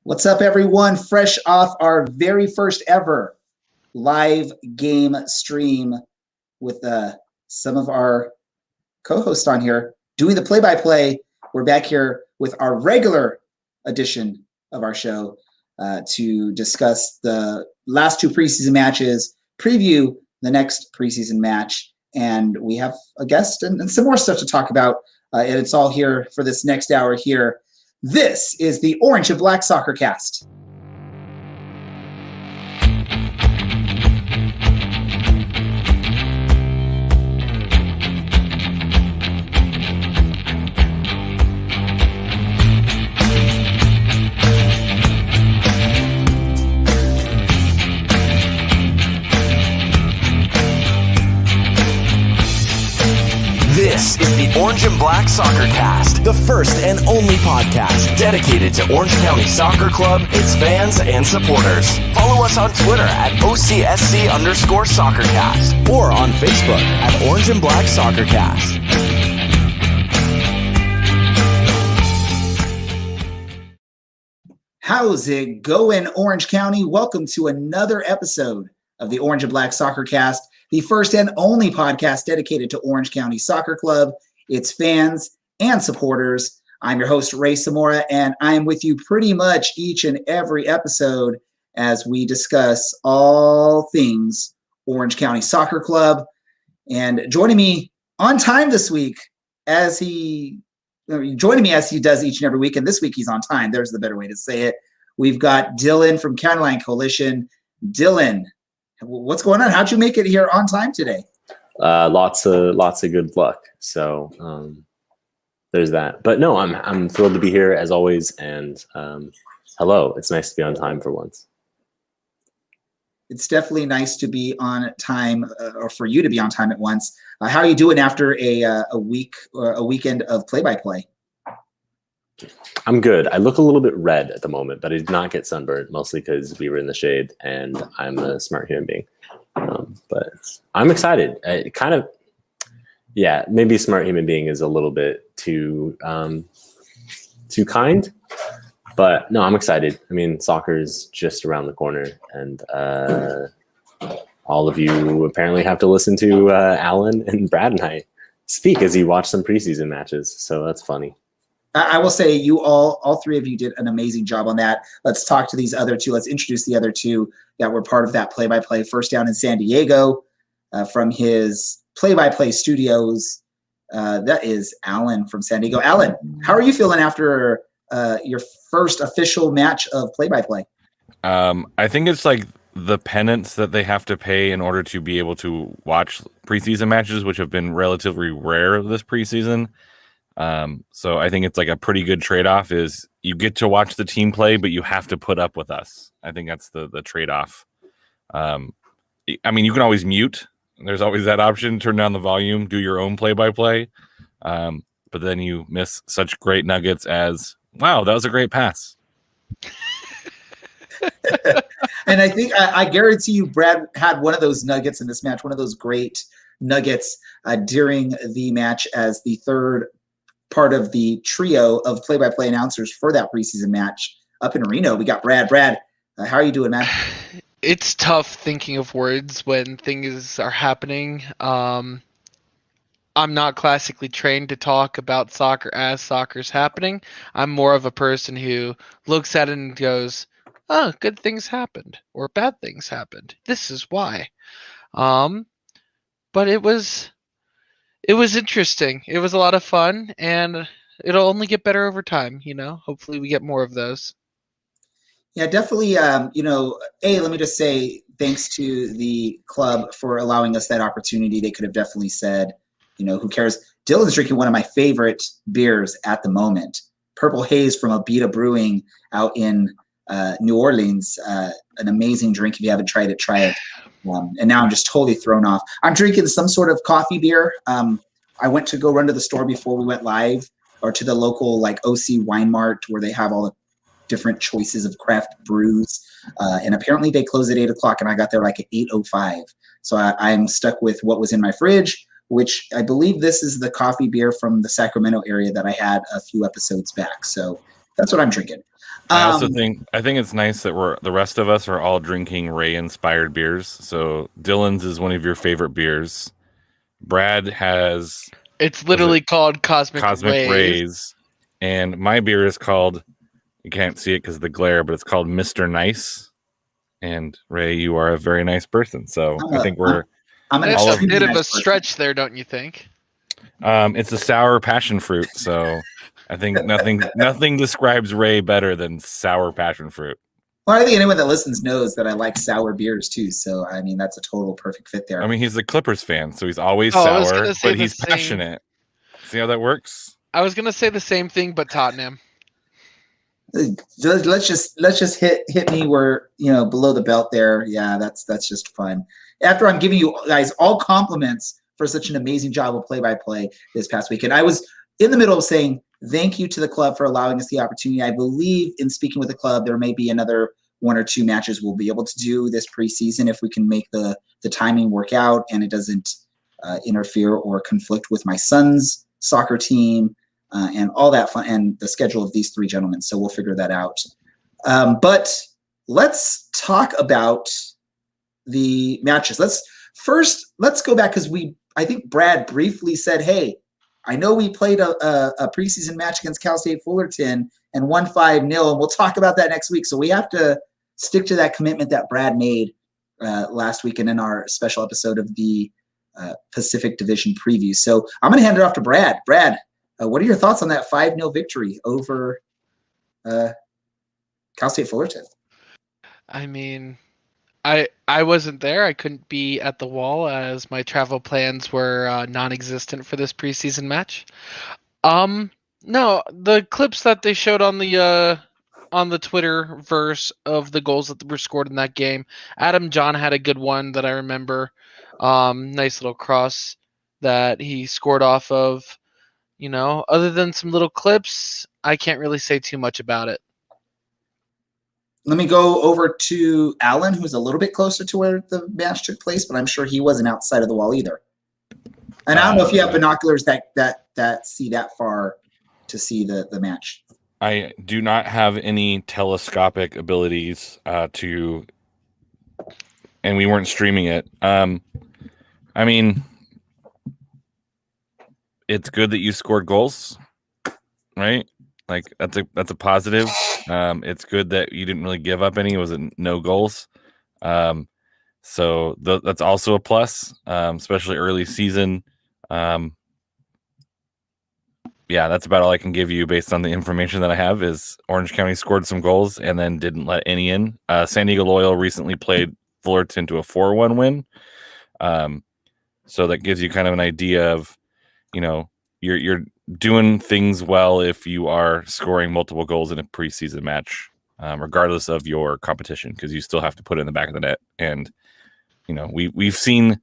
What's up, everyone? Fresh off our very first ever live game stream with some of our co-hosts on here doing the play-by-play. We're back here with our regular edition of our show to discuss the last two preseason matches, preview the next preseason match, and we have a guest and some more stuff to talk about. And it's all here for this next hour here. This is the Orange and Black SoccerCast. This is the Orange and Black SoccerCast, the first and only podcast dedicated to Orange County Soccer Club, its fans, and supporters. Follow us on Twitter at OCSC_SoccerCast or on Facebook at Orange and Black SoccerCast. How's it going, Orange County? Welcome to another episode of the Orange and Black SoccerCast, the first and only podcast dedicated to Orange County Soccer Club, its fans, and supporters. I'm your host, Ray Zamora, and I am with you pretty much each and every episode as we discuss all things Orange County Soccer Club. And joining me on time this week, as he does each and every week, and this week he's on time, there's the better way to say it. We've got Dylan from Counterline Coalition. Dylan, what's going on? How'd you make it here on time today? Lots of good luck. So there's that. But no, I'm thrilled to be here as always. And hello, it's nice to be on time for once. It's definitely nice to be on time, or for you to be on time at once. How are you doing after a week or a weekend of play-by-play? I'm good. I look a little bit red at the moment, but I did not get sunburned, mostly because we were in the shade and I'm a smart human being. But I'm excited. Maybe a smart human being is a little bit too kind. But no, I'm excited. I mean, soccer is just around the corner, and all of you apparently have to listen to Alan and Brad and I speak as you watch some preseason matches. So that's funny. I will say you all three of you did an amazing job on that. Let's talk to these other two. Let's introduce the other two that were part of that play-by-play. First down in San Diego from his play-by-play studios. That is Alan from San Diego. Alan, how are you feeling after your first official match of play-by-play? I think it's like the penance that they have to pay in order to be able to watch preseason matches, which have been relatively rare this preseason. So I think it's like a pretty good trade-off is you get to watch the team play, but you have to put up with us. I think that's the trade-off. I mean, you can always mute. There's always that option, turn down the volume, do your own play-by-play. But then you miss such great nuggets as, wow, that was a great pass. And I think, I guarantee you, Brad had one of those nuggets in this match, one of those great nuggets during the match as the third part of the trio of play-by-play announcers for that preseason match up in Reno. We got Brad. Brad, how are you doing, man? It's tough thinking of words when things are happening. I'm not classically trained to talk about soccer as soccer's happening. I'm more of a person who looks at it and goes, oh, good things happened or bad things happened. This is why. But it was interesting. It was a lot of fun, and it'll only get better over time, Hopefully we get more of those. Yeah, definitely. Let me just say thanks to the club for allowing us that opportunity. They could have definitely said, who cares? Dylan's drinking one of my favorite beers at the moment, Purple Haze from Abita Brewing out in New Orleans. An amazing drink. If you haven't tried it, try it. And now I'm just totally thrown off. I'm drinking some sort of coffee beer. I went to go run to the store before we went live, or to the local OC Wine Mart where they have all the different choices of craft brews. And apparently they close at 8 o'clock, and I got there at 8:05. So I'm stuck with what was in my fridge, which I believe this is the coffee beer from the Sacramento area that I had a few episodes back. So That's what I'm drinking. I also think it's nice that the rest of us are all drinking Ray inspired beers. So Dylan's is one of your favorite beers. Brad has It's literally called Cosmic Rays. Rays, and my beer is called, you can't see it because of the glare, but it's called Mr. Nice. And Ray, you are a very nice person, so I think we're. That's a bit of a stretch there, don't you think? It's a sour passion fruit, so I think nothing describes Ray better than sour passion fruit. Well, I think anyone that listens knows that I like sour beers too. So I mean, that's a total perfect fit there. I mean, he's a Clippers fan, so he's always sour, but he's passionate. See how that works? I was gonna say the same thing, but Tottenham. Let's just hit me where, below the belt there. Yeah, that's just fun. After I'm giving you guys all compliments for such an amazing job of play-by-play this past weekend, I was in the middle of saying thank you to the club for allowing us the opportunity. I believe in speaking with the club, there may be another 1 or 2 matches we'll be able to do this preseason if we can make the timing work out and it doesn't interfere or conflict with my son's soccer team. And all that fun and the schedule of these 3 gentlemen. So we'll figure that out. But let's talk about the matches. Let's go back because I think Brad briefly said, hey, I know we played a preseason match against Cal State Fullerton and won 5-0, and we'll talk about that next week. So we have to stick to that commitment that Brad made last week and in our special episode of the Pacific Division preview. So I'm going to hand it off to Brad. Brad, what are your thoughts on that 5-0 victory over Cal State Fullerton? I mean, I wasn't there. I couldn't be at the wall as my travel plans were non-existent for this preseason match. No, the clips that they showed on the Twitterverse of the goals that were scored in that game, Adam John had a good one that I remember. Nice little cross that he scored off of. Other than some little clips, I can't really say too much about it. Let me go over to Alan, who's a little bit closer to where the match took place, but I'm sure he wasn't outside of the wall either. And I don't know if you have binoculars that see that far to see the match. I do not have any telescopic abilities and we weren't streaming it. I mean, it's good that you scored goals, right? Like that's a positive. It's good that you didn't really give up any. It was no goals. So that's also a plus, especially early season. Yeah, that's about all I can give you based on the information that I have. Is Orange County scored some goals and then didn't let any in. San Diego Loyal recently played Fullerton to a 4-1 win. So that gives you kind of an idea of, you're doing things well if you are scoring multiple goals in a preseason match, regardless of your competition, because you still have to put it in the back of the net. And we've seen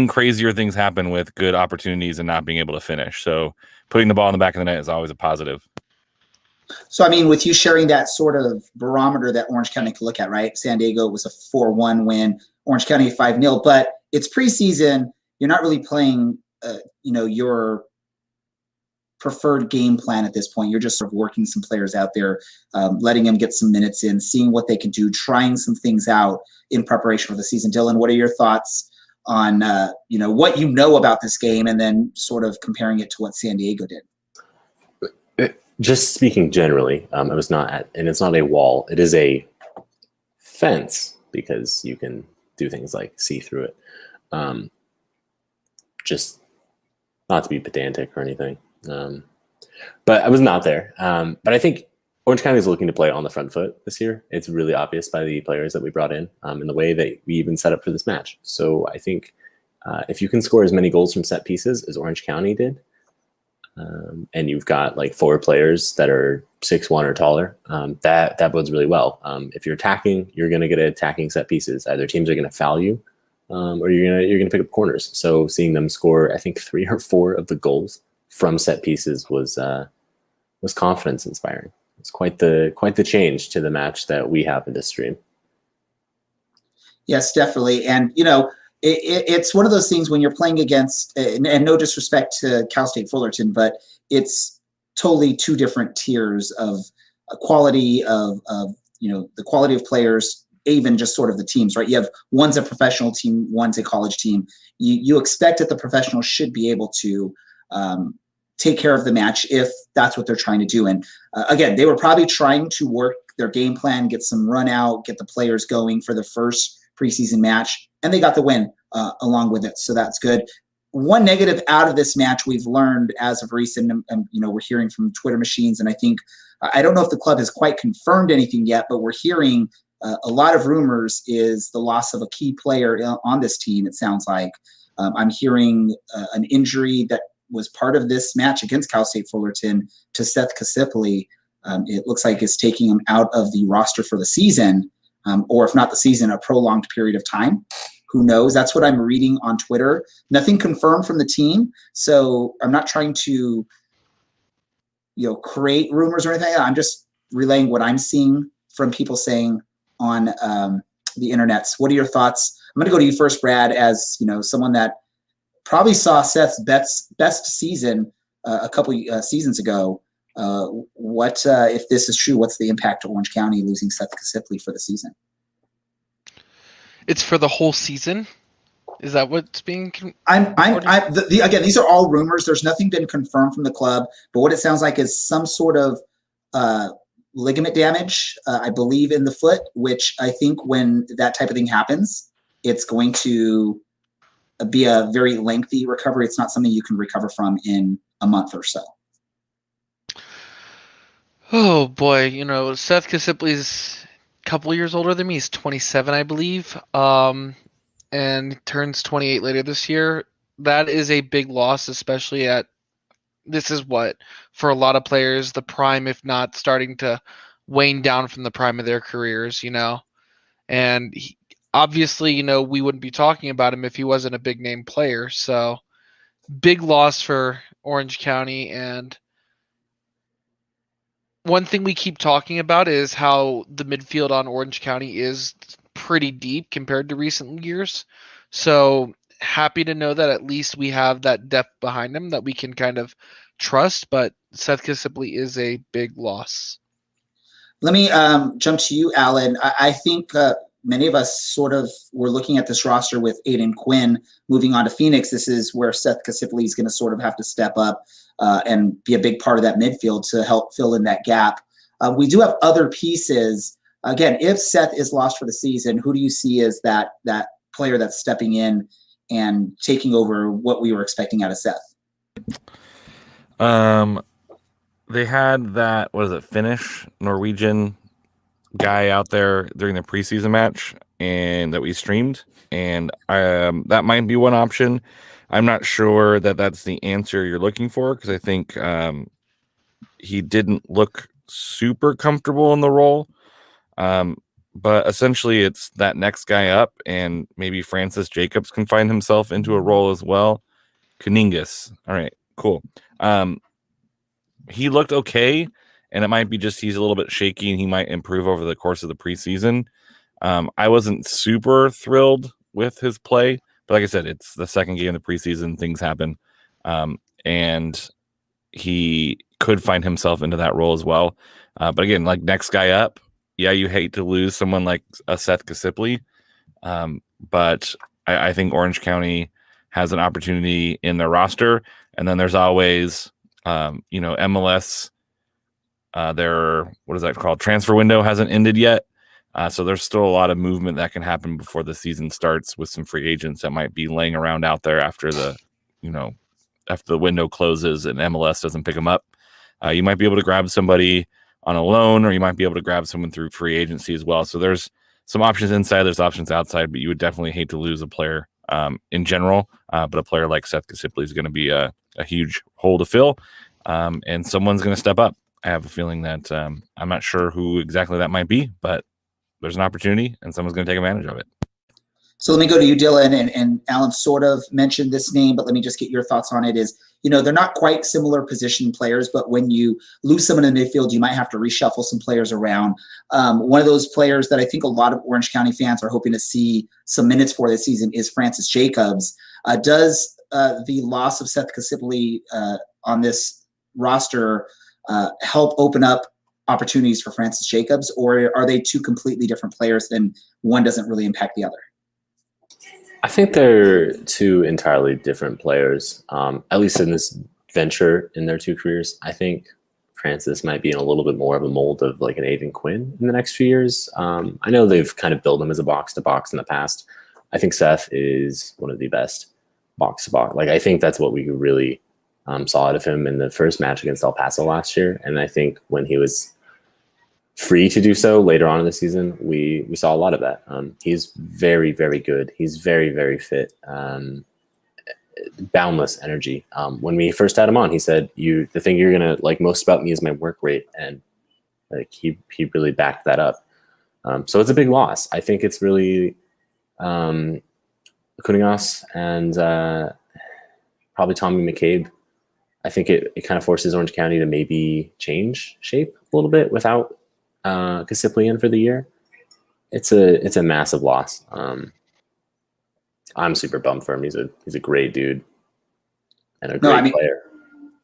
crazier things happen with good opportunities and not being able to finish. So putting the ball in the back of the net is always a positive. So I mean, with you sharing that sort of barometer that Orange County could look at, right? San Diego was a 4-1 win, Orange County 5-0, but it's preseason. You're not really playing, your preferred game plan at this point. You're just sort of working some players out there, letting them get some minutes in, seeing what they can do, trying some things out in preparation for the season. Dylan, what are your thoughts on what you know about this game, and then sort of comparing it to what San Diego did? Just speaking generally, it was not, and it's not a wall. It is a fence because you can do things like see through it. Just not to be pedantic or anything. But I was not there. But I think Orange County is looking to play on the front foot this year. It's really obvious by the players that we brought in the way that we even set up for this match. So I think if you can score as many goals from set pieces as Orange County did, and you've got like 4 players that are 6'1" or taller, that bodes really well. If you're attacking, you're going to get attacking set pieces. Either teams are going to foul you, or you're going to pick up corners. So seeing them score, I think 3 or 4 of the goals from set pieces was confidence inspiring. It's quite the change to the match that we happened to stream. Yes, definitely. And it's one of those things when you're playing against, and no disrespect to Cal State Fullerton, but it's totally 2 different tiers of quality of the quality of players, even just sort of the teams, right? You have one's a professional team, one's a college team. You expect that the professionals should be able to take care of the match if that's what they're trying to do. And again, they were probably trying to work their game plan, get some run out, get the players going for the first preseason match, and they got the win along with it. So that's good. One negative out of this match we've learned as of recent, and we're hearing from Twitter machines, and I think I don't know if the club has quite confirmed anything yet, but we're hearing a lot of rumors is the loss of a key player on this team. It sounds like I'm hearing an injury that was part of this match against Cal State Fullerton to Seth Kasipli. It looks like it's taking him out of the roster for the season, or if not the season, a prolonged period of time. Who knows? That's what I'm reading on Twitter. Nothing confirmed from the team, so I'm not trying to create rumors or anything. I'm just relaying what I'm seeing from people saying on the internets. What are your thoughts? I'm going to go to you first, Brad, as someone that probably saw Seth's best season a couple seasons ago. What if this is true? What's the impact to Orange County losing Seth Kasipli for the season? It's for the whole season. Is that what's being? Again, these are all rumors. There's nothing been confirmed from the club, but what it sounds like is some sort of ligament damage, I believe, in the foot. Which I think when that type of thing happens, it's going to be a very lengthy recovery. It's not something you can recover from in a month or so. Oh boy, Seth Kasipli's a couple years older than me. He's 27, I believe, and turns 28 later this year. That is a big loss, especially this is what, for a lot of players, the prime, if not starting to wane down from the prime of their careers, And obviously, we wouldn't be talking about him if he wasn't a big name player. So big loss for Orange County. And one thing we keep talking about is how the midfield on Orange County is pretty deep compared to recent years. So happy to know that at least we have that depth behind him that we can kind of trust. But Seth Kasipli is a big loss. Let me jump to you, Alan. I think many of us sort of were looking at this roster with Aiden Quinn moving on to Phoenix. This is where Seth Kasipli is going to sort of have to step up and be a big part of that midfield to help fill in that gap. We do have other pieces. Again, if Seth is lost for the season, who do you see as that player that's stepping in and taking over what we were expecting out of Seth? They had that, Finnish Norwegian guy out there during the preseason match and that we streamed, and that might be one option. I'm not sure that that's the answer you're looking for, because I think he didn't look super comfortable in the role. But essentially it's that next guy up, and maybe Francis Jacobs can find himself into a role as well. Kuningas. All right, cool. He looked okay, and it might be just he's a little bit shaky and he might improve over the course of the preseason. I wasn't super thrilled with his play, but like I said, it's the second game of the preseason. Things happen. And he could find himself into that role as well. But again, like next guy up, yeah, you hate to lose someone like a Seth Kasipli. But I think Orange County has an opportunity in their roster. And then there's always, MLS, their, what is that called? Transfer window hasn't ended yet. So there's still a lot of movement that can happen before the season starts with some free agents that might be laying around out there after the window closes and MLS doesn't pick them up. You might be able to grab somebody on a loan, or you might be able to grab someone through free agency as well. So there's some options inside, there's options outside, but you would definitely hate to lose a player in general. But a player like Seth Kasipli is going to be a huge hole to fill, and someone's going to step up. I have a feeling that I'm not sure who exactly that might be, but there's an opportunity and someone's going to take advantage of it. So let me go to you, Dylan, and Alan sort of mentioned this name, but let me just get your thoughts on it. They're not quite similar position players, but when you lose someone in the midfield, you might have to reshuffle some players around. One of those players that I think a lot of Orange County fans are hoping to see some minutes for this season is Francis Jacobs. Does the loss of Seth Kasipli on this roster help open up opportunities for Francis Jacobs, or are they two completely different players and one doesn't really impact the other? I think they're two entirely different players, at least in this venture in their two careers. I think Francis might be in a little bit more of a mold of like an Aiden Quinn in the next few years. I know they've kind of built him as a box-to-box in the past. I think Seth is one of the best box-to-box. Like, I think that's what we really saw out of him in the first match against El Paso last year. And I think when he was free to do so later on in the season, we saw a lot of that. He's very, very good. He's very, very fit. Boundless energy. When we first had him on, he said, the thing you're going to like most about me is my work rate. And like he really backed that up. So it's a big loss. I think it's really Cunningas and probably Tommy McCabe. I think it kind of forces Orange County to maybe change shape a little bit without Kassiplian for the year. It's a massive loss. I'm super bummed for him. He's a great dude and a great player.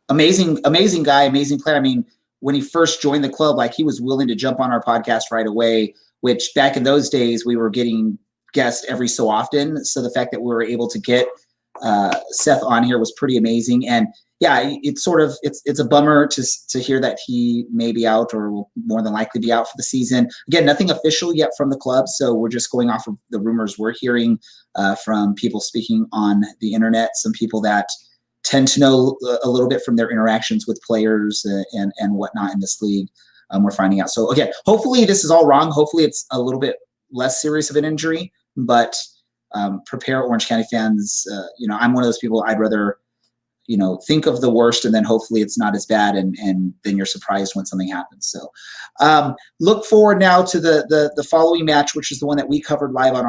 Amazing guy, amazing player. I mean, when he first joined the club, like he was willing to jump on our podcast right away, which back in those days we were getting guests every so often. So the fact that we were able to get Seth on here was pretty amazing. And yeah, it's a bummer to hear that he may be out or will more than likely be out for the season. Again, nothing official yet from the club, so we're just going off of the rumors we're hearing from people speaking on the internet, some people that tend to know a little bit from their interactions with players and whatnot in this league. We're finding out. So again, hopefully this is all wrong. Hopefully it's a little bit less serious of an injury, but prepare Orange County fans. I'm one of those people, I'd rather think of the worst and then hopefully it's not as bad and then you're surprised when something happens. So look forward now to the following match, which is the one that we covered live on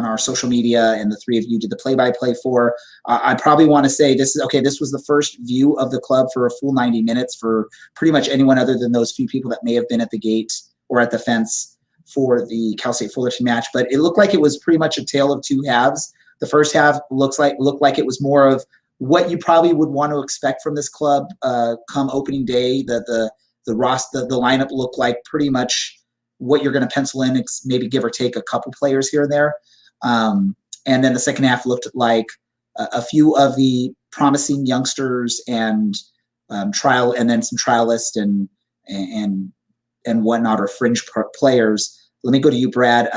our social media and the three of you did the play-by-play for. I probably want to say this was the first view of the club for a full 90 minutes for pretty much anyone other than those few people that may have been at the gate or at the fence for the Cal State Fullerton match, but it looked like it was pretty much a tale of two halves. The first half looked like it was more of what you probably would want to expect from this club come opening day. The lineup looked like pretty much what you're going to pencil in, maybe give or take a couple players here and there. And then the second half looked like a few of the promising youngsters and trial, and then some trialists and whatnot, or fringe players. Let me go to you, Brad.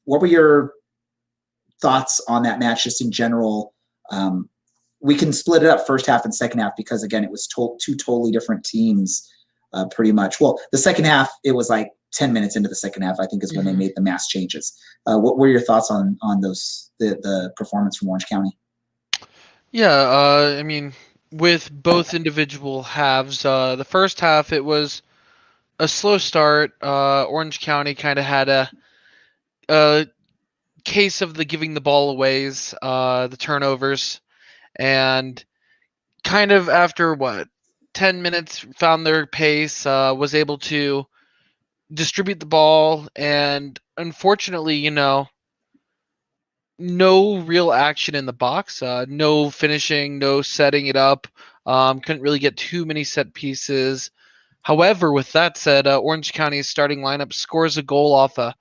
What were your thoughts on that match, just in general? We can split it up first half and second half because, again, it was two totally different teams pretty much. Well, the second half, it was like 10 minutes into the second half, I think, is when they made the mass changes. What were your thoughts on those the performance from Orange County? Yeah, I mean, with both individual halves, the first half, it was a slow start. Orange County kind of had a case of the giving the ball aways, the turnovers, and kind of after 10 minutes found their pace, was able to distribute the ball, and unfortunately, no real action in the box, no finishing, no setting it up, couldn't really get too many set pieces. However, with that said, Orange County's starting lineup scores a goal off a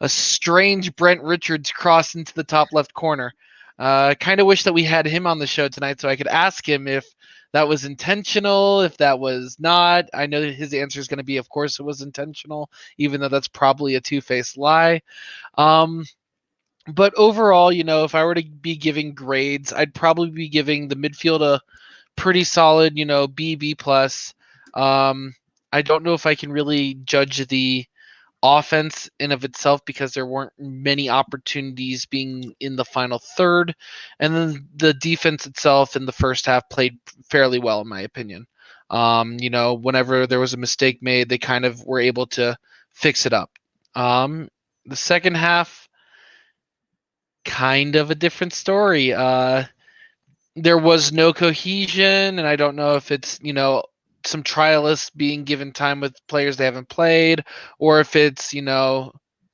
strange Brent Richards cross into the top left corner. Kind of wish that we had him on the show tonight so I could ask him if that was intentional, if that was not. I know that his answer is going to be, of course, it was intentional, even though that's probably a two-faced lie. But overall, if I were to be giving grades, I'd probably be giving the midfield a pretty solid, B plus. I don't know if I can really judge the offense in of itself because there weren't many opportunities being in the final third, and then the defense itself in the first half played fairly well in my opinion. Whenever there was a mistake made, they kind of were able to fix it up. The second half, kind of a different story. There was no cohesion, and I don't know if it's some trialists being given time with players they haven't played, or if it's,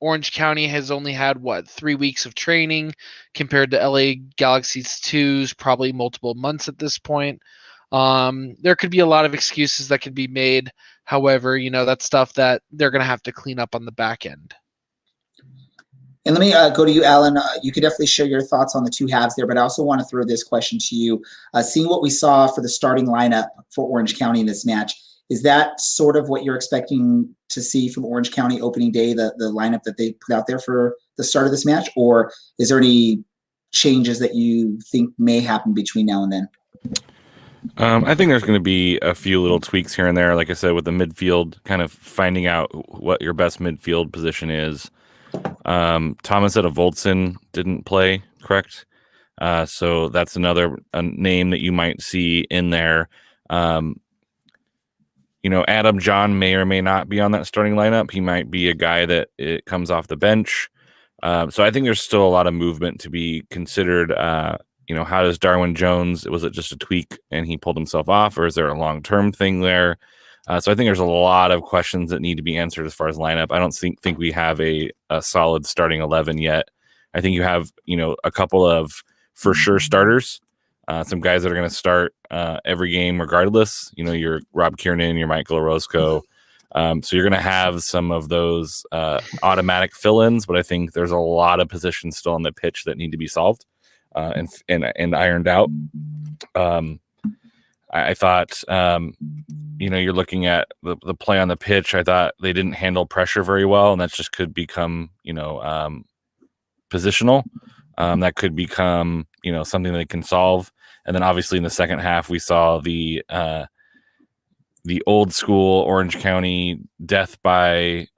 Orange County has only had 3 weeks of training compared to LA Galaxy's 2's probably multiple months at this point. There could be a lot of excuses that could be made. However, that's stuff that they're going to have to clean up on the back end. And let me go to you, Alan. You could definitely share your thoughts on the two halves there, but I also want to throw this question to you. Seeing what we saw for the starting lineup for Orange County in this match, is that sort of what you're expecting to see from Orange County opening day, the lineup that they put out there for the start of this match? Or is there any changes that you think may happen between now and then? I think there's going to be a few little tweaks here and there. Like I said, with the midfield, kind of finding out what your best midfield position is. Thomas Voltson didn't play, correct? So that's another name that you might see in there. Adam John may or may not be on that starting lineup. He might be a guy that it comes off the bench. So I think there's still a lot of movement to be considered. How does Darwin Jones, was it just a tweak and he pulled himself off, or is there a long-term thing there? So I think there's a lot of questions that need to be answered as far as lineup. I don't think we have a solid starting 11 yet. I think you have, a couple of for sure starters, some guys that are going to start every game regardless. Your Rob Kiernan, your Michael Orozco. So you're going to have some of those automatic fill-ins, but I think there's a lot of positions still on the pitch that need to be solved and ironed out. I thought, you're looking at the play on the pitch. I thought they didn't handle pressure very well, and that just could become, positional. That could become, something they can solve. And then obviously in the second half, we saw the old school Orange County death by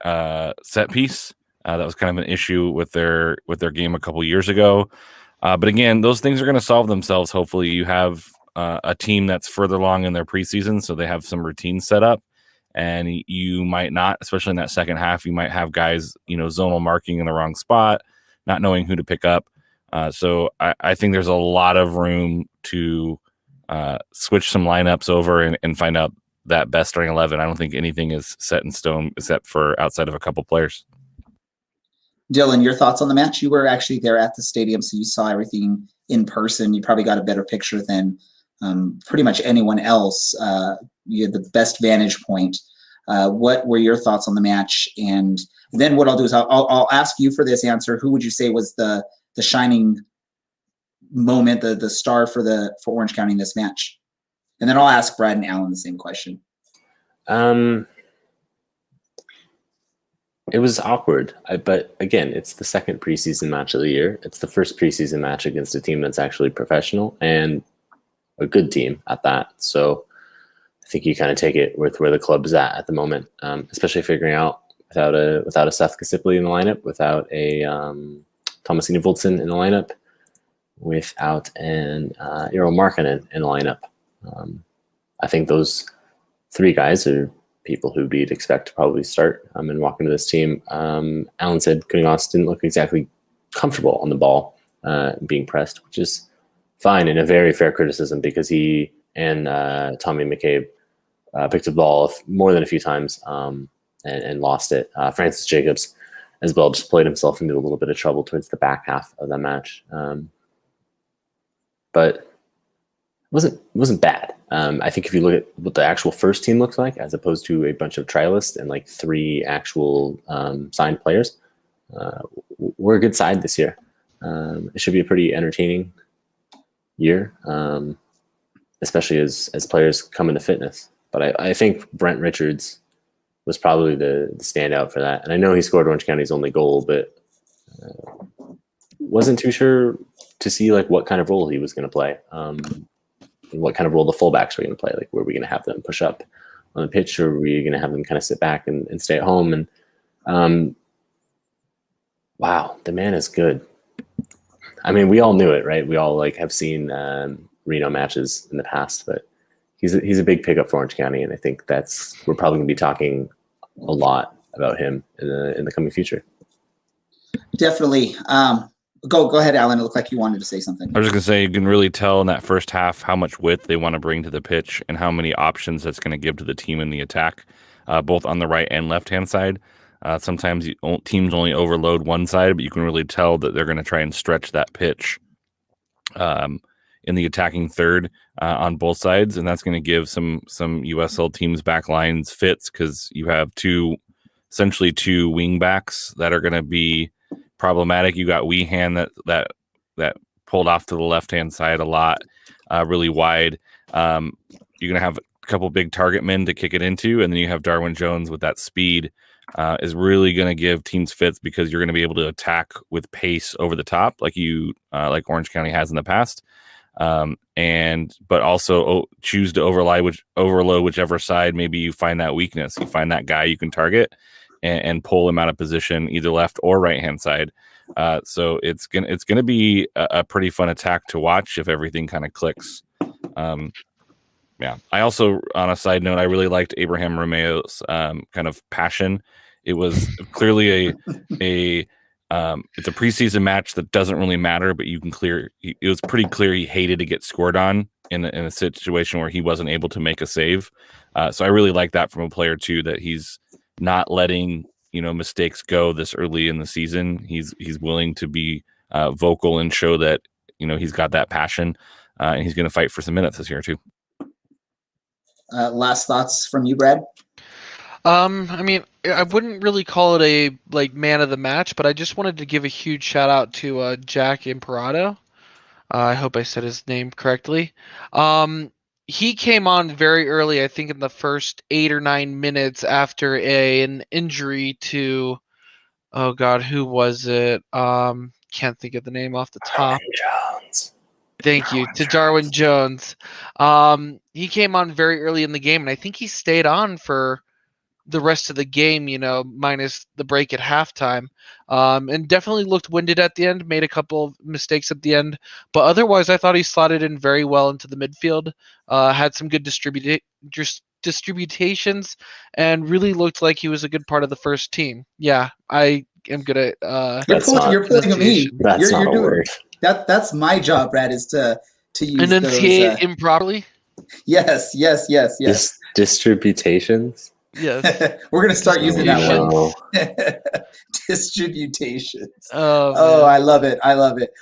set piece. That was kind of an issue with their game a couple years ago. But again, those things are going to solve themselves. Hopefully you have a team that's further along in their preseason, so they have some routines set up, and you might not, especially in that second half, you might have guys, zonal marking in the wrong spot, not knowing who to pick up. So I think there's a lot of room to switch some lineups over and find out that best starting 11. I don't think anything is set in stone except for outside of a couple players. Dylan, your thoughts on the match? You were actually there at the stadium, so you saw everything in person. You probably got a better picture than pretty much anyone else. You had the best vantage point. What were your thoughts on the match? And then what I'll do is I'll ask you for this answer. Who would you say was the shining moment, the star for Orange County in this match? And then I'll ask Brad and Alan the same question. It was awkward, but again, it's the second preseason match of the year. It's the first preseason match against a team that's actually professional and a good team at that. So I think you kind of take it with where the club is at the moment, especially figuring out without a Seth Kasipli in the lineup, without a Thomas Voltson in the lineup, without an Eero Markkanen in the lineup. I think those three guys are people who we'd expect to probably start and walk into this team. Alan said Kuningos didn't look exactly comfortable on the ball being pressed, which is fine and a very fair criticism because he and Tommy McCabe picked up the ball more than a few times and lost it. Francis Jacobs as well just played himself into a little bit of trouble towards the back half of that match. But it wasn't bad. I think if you look at what the actual first team looks like, as opposed to a bunch of trialists and like three actual signed players, we're a good side this year. It should be a pretty entertaining year, especially as players come into fitness. But I think Brent Richards was probably the standout for that. And I know he scored Orange County's only goal, but wasn't too sure to see like what kind of role he was going to play. And what kind of role the fullbacks were going to play. Like, were we going to have them push up on the pitch, or were we going to have them kind of sit back and stay at home? And wow, the man is good. I mean, we all knew it, right? We all like have seen Reno matches in the past, but he's a big pickup for Orange County, and I think we're probably going to be talking a lot about him in the coming future. Definitely. Go ahead, Alan. It looked like you wanted to say something. I was just going to say, you can really tell in that first half how much width they want to bring to the pitch and how many options that's going to give to the team in the attack, both on the right and left-hand side. Sometimes teams only overload one side, but you can really tell that they're going to try and stretch that pitch in in the attacking third on both sides, and that's going to give some USL teams back lines fits because you have essentially two wing backs that are going to be problematic. You got Weehan that pulled off to the left hand side a lot, really wide. You're going to have a couple big target men to kick it into, and then you have Darwin Jones with that speed. Is really going to give teams fits because you're going to be able to attack with pace over the top, like Orange County has in the past, but also choose to overload whichever side maybe you find that weakness. You find that guy you can target and pull him out of position, either left or right hand side. So it's gonna be a pretty fun attack to watch if everything kind of clicks. Yeah. I also, on a side note, I really liked Abraham Romeo's kind of passion. It was clearly it's a preseason match that doesn't really matter, but it was pretty clear he hated to get scored on in a situation where he wasn't able to make a save. So I really like that from a player too, that he's not letting mistakes go this early in the season. He's willing to be vocal and show that he's got that passion, and he's going to fight for some minutes this year too. Last thoughts from you, Brad? I mean, I wouldn't really call it a man of the match, but I just wanted to give a huge shout out to Jack Imperato. I hope I said his name correctly. He came on very early, I think in the first 8 or 9 minutes after an injury to, oh God, who was it? Can't think of the name off the top. Jones. Thank you to Darwin Jones. He came on very early in the game, and I think he stayed on for the rest of the game, minus the break at halftime, and definitely looked winded at the end, made a couple of mistakes at the end, but otherwise I thought he slotted in very well into the midfield, had some good distributations, and really looked like he was a good part of the first team. Yeah, I am good at you're pulling me. That's you're not a word. That's my job, Brad, is to use enunciate those, improperly. Yes. Distributations. Yes. We're gonna start using that No. word. Distributations. Oh, I love it.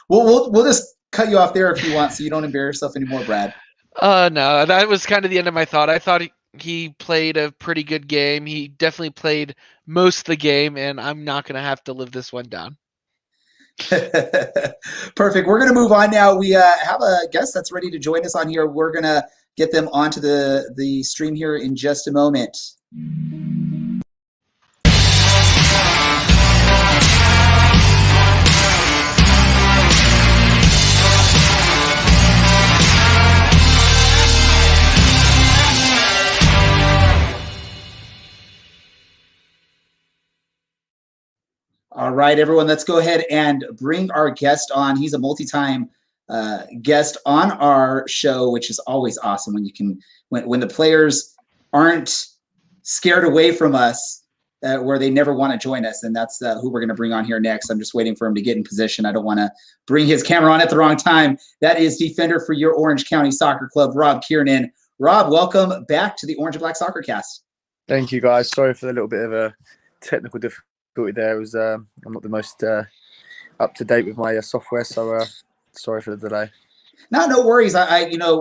We'll just cut you off there if you want, so you don't embarrass yourself anymore, Brad. No, that was kind of the end of my thought. I thought he played a pretty good game. He definitely played most of the game, and I'm not gonna have to live this one down. Perfect. We're going to move on now. We have a guest that's ready to join us on here. We're going to get them onto the stream here in just a moment. All right, everyone, let's go ahead and bring our guest on. He's a multi-time guest on our show, which is always awesome when the players aren't scared away from us, where they never want to join us. And that's who we're going to bring on here next. I'm just waiting for him to get in position. I don't want to bring his camera on at the wrong time. That is defender for your Orange County Soccer Club, Rob Kiernan. Rob, welcome back to the Orange and Black SoccerCast. Thank you, guys. Sorry for the little bit of a technical difficulty there. It was I'm not the most up to date with my software, so sorry for the delay. No worries.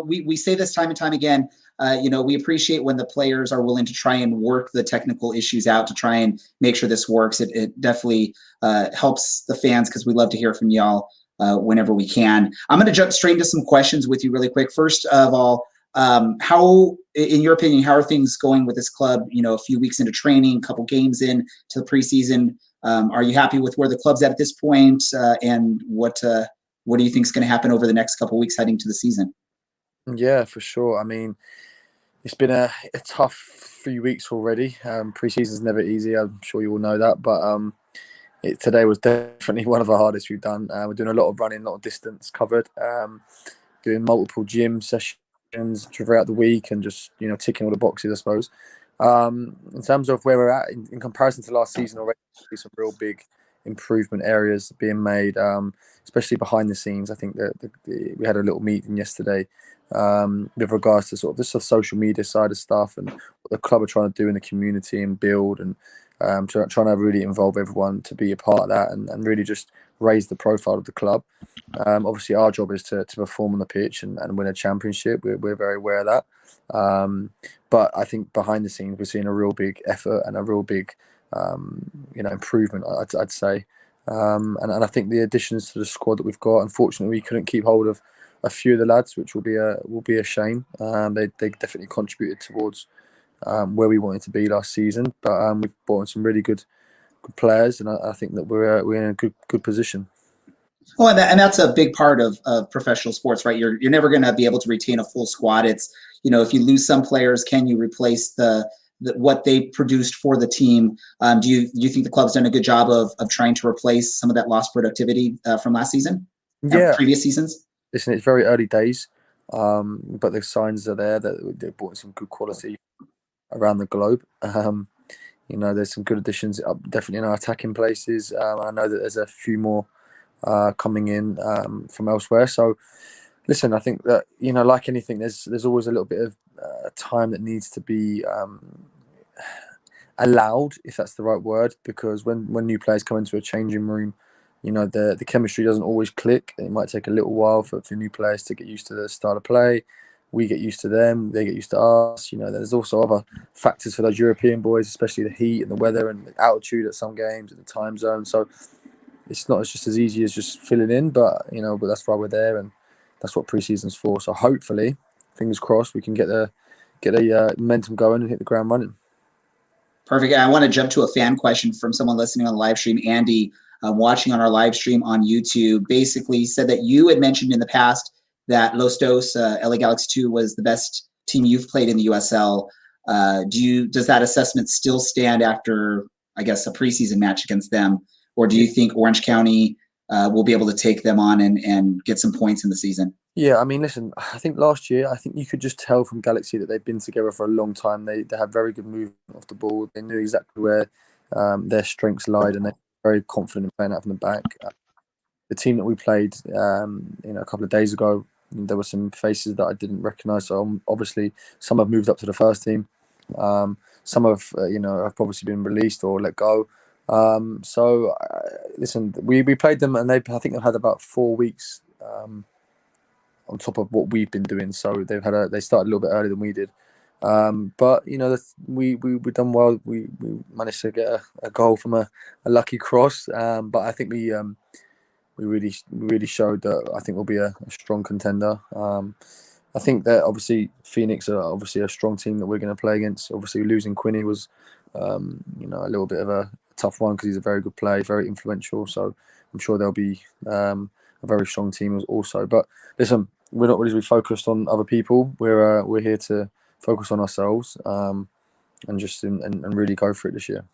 We say this time and time again. We appreciate when the players are willing to try and work the technical issues out to try and make sure this works. It definitely helps the fans because we love to hear from y'all whenever we can. I'm going to jump straight into some questions with you really quick. First of all, how, in your opinion, how are things going with this club? A few weeks into training, a couple games in to the preseason. Are you happy with where the club's at this point? And what do you think is going to happen over the next couple of weeks heading to the season? Yeah, for sure. I mean, it's been a tough few weeks already. Preseason's never easy. I'm sure you all know that. But today was definitely one of the hardest we've done. We're doing a lot of running, a lot of distance covered, doing multiple gym sessions throughout the week and just, ticking all the boxes, I suppose. In terms of where we're at in comparison to last season already, some real big improvement areas being made, especially behind the scenes. I think that we had a little meeting yesterday with regards to sort of just the social media side of stuff and what the club are trying to do in the community and build and trying to really involve everyone to be a part of that and really just raise the profile of the club. Obviously, our job is to perform on the pitch and win a championship. We're very aware of that. But I think behind the scenes, we're seeing a real big effort and a real big improvement, I'd say. And I think the additions to the squad that we've got, unfortunately, we couldn't keep hold of a few of the lads, which will be a shame. They definitely contributed towards where we wanted to be last season, but we've brought in some really good players, and I think that we're in a good position. Oh, and that's a big part of professional sports, right? You're never going to be able to retain a full squad. It's, if you lose some players, can you replace the what they produced for the team? Do you think the club's done a good job of trying to replace some of that lost productivity from last season? Yeah, previous seasons. Listen, it's very early days, but the signs are there that they've brought some good quality around the globe. There's some good additions definitely in our attacking places. I know that there's a few more coming in from elsewhere. So, listen, I think that like anything, there's always a little bit of time that needs to be allowed, if that's the right word, because when new players come into a changing room, the chemistry doesn't always click. It might take a little while for new players to get used to the style of play. We get used to them, they get used to us. There's also other factors for those European boys, especially the heat and the weather and the altitude at some games and the time zone. So it's not just as easy as just filling in, but that's why we're there, and that's what pre-season's for. So hopefully, fingers crossed, we can get the momentum going and hit the ground running. Perfect. I want to jump to a fan question from someone listening on the live stream. Andy, watching on our live stream on YouTube, basically said that you had mentioned in the past that Los Dos, LA Galaxy 2, was the best team you've played in the USL. Does that assessment still stand after, I guess, a preseason match against them? Or do you think Orange County will be able to take them on and get some points in the season? Yeah, I mean, listen, I think last year, I think you could just tell from Galaxy that they've been together for a long time. They have very good movement off the ball. They knew exactly where their strengths lied, and they're very confident in playing out from the back. The team that we played, a couple of days ago, there were some faces that I didn't recognise. So obviously, some have moved up to the first team. Some have, have obviously been released or let go. Listen, we played them, and I think they've had about 4 weeks on top of what we've been doing. So they started a little bit earlier than we did. But we done well. We managed to get a goal from a lucky cross. But I think we really showed that I think we'll be a strong contender. I think that obviously Phoenix are obviously a strong team that we're going to play against. Obviously losing Quinny was a little bit of a tough one because he's a very good player, very influential. So I'm sure there'll be a very strong team also. But listen, we're not really focused on other people. We're here to focus on ourselves and just and really go for it this year.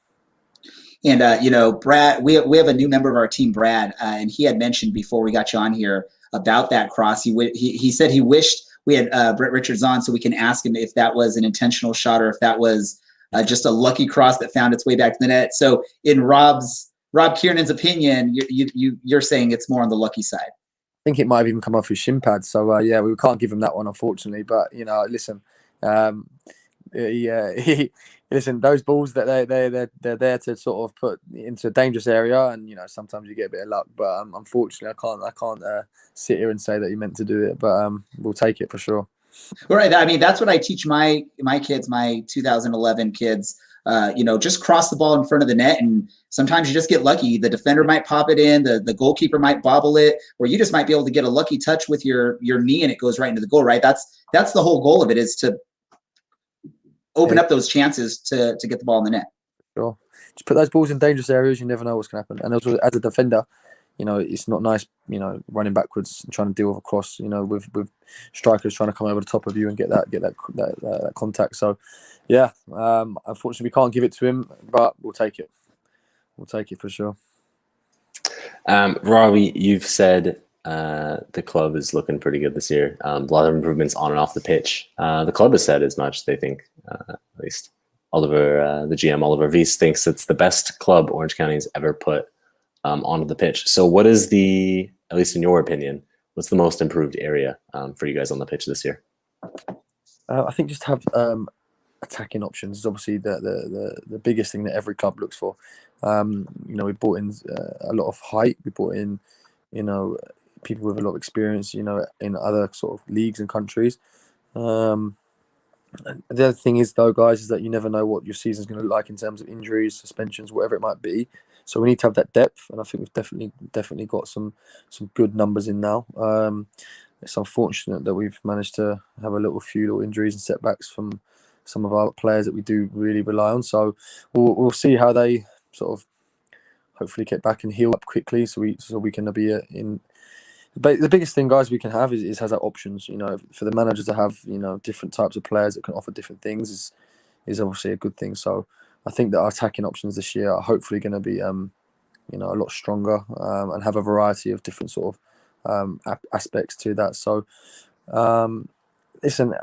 And Brad, we have a new member of our team, Brad, and he had mentioned before we got you on here about that cross. He said he wished we had Brett Richards on so we can ask him if that was an intentional shot or if that was just a lucky cross that found its way back to the net. So in Rob Kiernan's opinion, you're saying it's more on the lucky side. I think it might have even come off his shin pad. So yeah, we can't give him that one, unfortunately. But listen, listen, those balls that they're there to sort of put into a dangerous area, and sometimes you get a bit of luck. But unfortunately, I can't sit here and say that he meant to do it. But we'll take it for sure. All right. I mean, that's what I teach my kids, my 2011 kids. Just cross the ball in front of the net, and sometimes you just get lucky. The defender might pop it in, the goalkeeper might bobble it, or you just might be able to get a lucky touch with your knee and it goes right into the goal. Right. That's the whole goal of it, is to open up those chances to get the ball in the net. Sure. Just put those balls in dangerous areas. You never know what's going to happen. And also, as a defender, it's not nice, running backwards and trying to deal with a cross, with strikers trying to come over the top of you and get that contact. So, yeah, unfortunately, we can't give it to him, but we'll take it. We'll take it for sure. Robbie, you've said the club is looking pretty good this year. A lot of improvements on and off the pitch. The club has said as much. They think, at least Oliver, the GM Oliver Wies, thinks it's the best club Orange County has ever put onto the pitch. So what is at least in your opinion, what's the most improved area for you guys on the pitch this year? I think just have attacking options is obviously the biggest thing that every club looks for. We brought in a lot of height. We brought in, people with a lot of experience, in other sort of leagues and countries. And the other thing is, though, guys, is that you never know what your season's going to look like in terms of injuries, suspensions, whatever it might be. So we need to have that depth, and I think we've definitely got some good numbers in now. It's unfortunate that we've managed to have a few little injuries and setbacks from some of our players that we do really rely on. So we'll see how they sort of hopefully get back and heal up quickly, so we can be in. But the biggest thing, guys, we can have is has our options. For the manager to have different types of players that can offer different things is obviously a good thing. So I think that our attacking options this year are hopefully going to be a lot stronger and have a variety of different sort of aspects to that. So listen,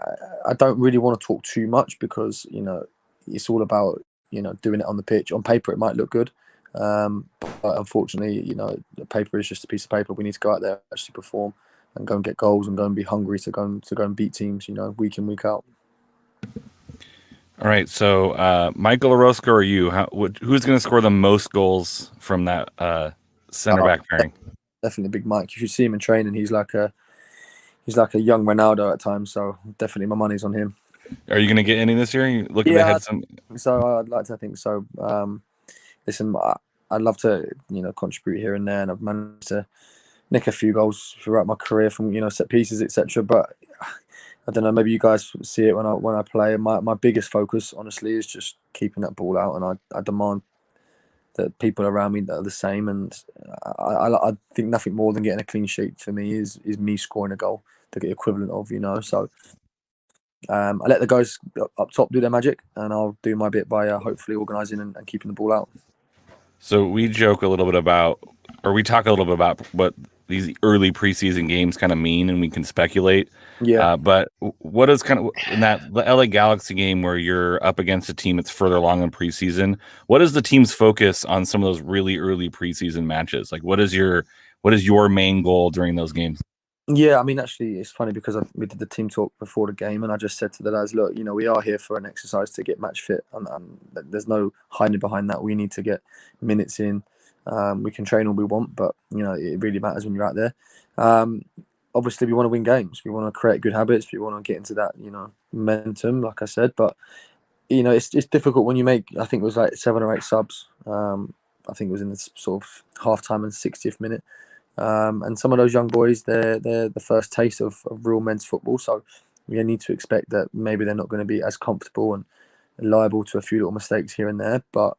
I don't really want to talk too much because it's all about doing it on the pitch. On paper, it might look good. But unfortunately, the paper is just a piece of paper. We need to go out there, actually perform, and go and get goals, and go and be hungry to go and beat teams, week in, week out. All right, so Michael Orozco or you, who's going to score the most goals from that center back pairing? Definitely Big Mike. You should see him in training. He's like a young Ronaldo at times. So definitely my money's on him. Are you going to get any this year? You looking to head some? So I'd like to think so. Listen, I'd love to contribute here and there, and I've managed to nick a few goals throughout my career from set pieces, etc. But I don't know, maybe you guys see it when I play. My biggest focus, honestly, is just keeping that ball out, and I demand that people around me that are the same. And I think nothing more than getting a clean sheet for me is me scoring a goal, the equivalent of. So I let the guys up top do their magic, and I'll do my bit by hopefully organising and keeping the ball out. So we joke a little bit about, or we talk a little bit about what these early preseason games kind of mean, and we can speculate. Yeah. But what is kind of in the LA Galaxy game where you're up against a team that's further along in preseason? What is the team's focus on some of those really early preseason matches? Like, what is your main goal during those games? Yeah, I mean, actually, it's funny because we did the team talk before the game, and I just said to the lads, look, we are here for an exercise to get match fit, and there's no hiding behind that. We need to get minutes in. We can train all we want, but, it really matters when you're out there. Obviously, we want to win games. We want to create good habits. We want to get into that, momentum, like I said. But, it's difficult when you make, I think it was like 7 or 8 subs. I think it was in the sort of half-time and 60th minute. And some of those young boys, they're the first taste of real men's football. So we need to expect that maybe they're not going to be as comfortable and liable to a few little mistakes here and there. But,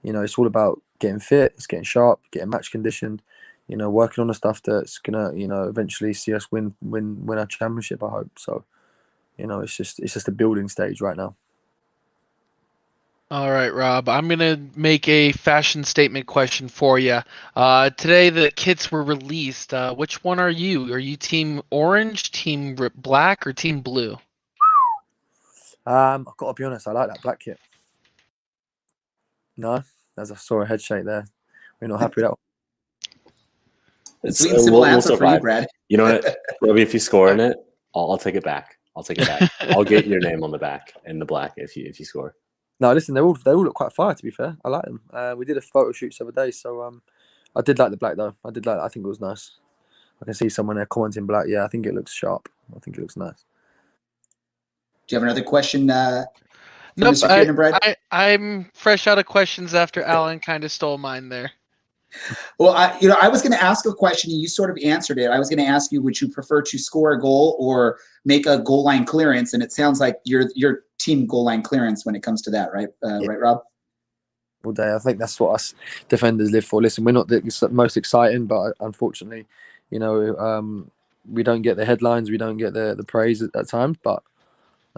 it's all about getting fit, it's getting sharp, getting match conditioned, working on the stuff that's going to, eventually see us win our championship, I hope. So, it's just a building stage right now. All right, Rob, I'm going to make a fashion statement question for you. Today, the kits were released. Which one are you? Are you team orange, team black, or team blue? I've got to be honest, I like that black kit. No, as I saw a head shake there. We're not happy with that one. It's a simple answer for you, Brad. You know what, Robbie, if you score in it, I'll take it back. I'll get your name on the back in the black if you score. No, listen, they all look quite fire, to be fair. I like them. We did a photo shoot the other day, so I did like the black, though. I think it was nice. I can see someone there commenting black. Yeah, I think it looks sharp. I think it looks nice. Do you have another question? Nope, Mr. Kiernan, Brad? I'm fresh out of questions after Alan kind of stole mine there. Well, I was going to ask a question and you sort of answered it. I was going to ask you, would you prefer to score a goal or make a goal line clearance? And it sounds like you're team goal line clearance when it comes to that, right? Yeah. Right, Rob? All day. I think that's what us defenders live for. Listen, we're not the most exciting, but unfortunately, we don't get the headlines, we don't get the praise at times. But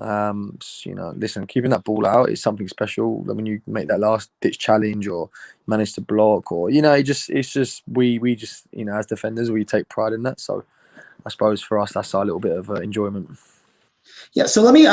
listen, keeping that ball out is something special. When you make that last ditch challenge or manage to block, or we just as defenders, we take pride in that. So I suppose for us, that's our little bit of enjoyment. Yeah, so let me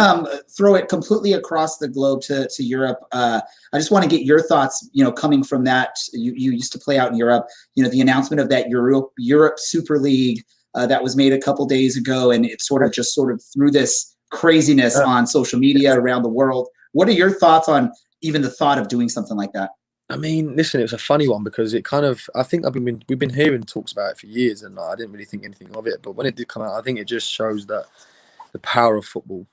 throw it completely across the globe to Europe. I just want to get your thoughts, coming from that. You used to play out in Europe, the announcement of that Europe Super League that was made a couple days ago, and it sort of threw this craziness on social media around the world What are your thoughts on even the thought of doing something like that? I mean, listen, it was a funny one because it kind of, I think we've been hearing talks about it for years, and I didn't really think anything of it. But when it did come out, I think it just shows that the power of football,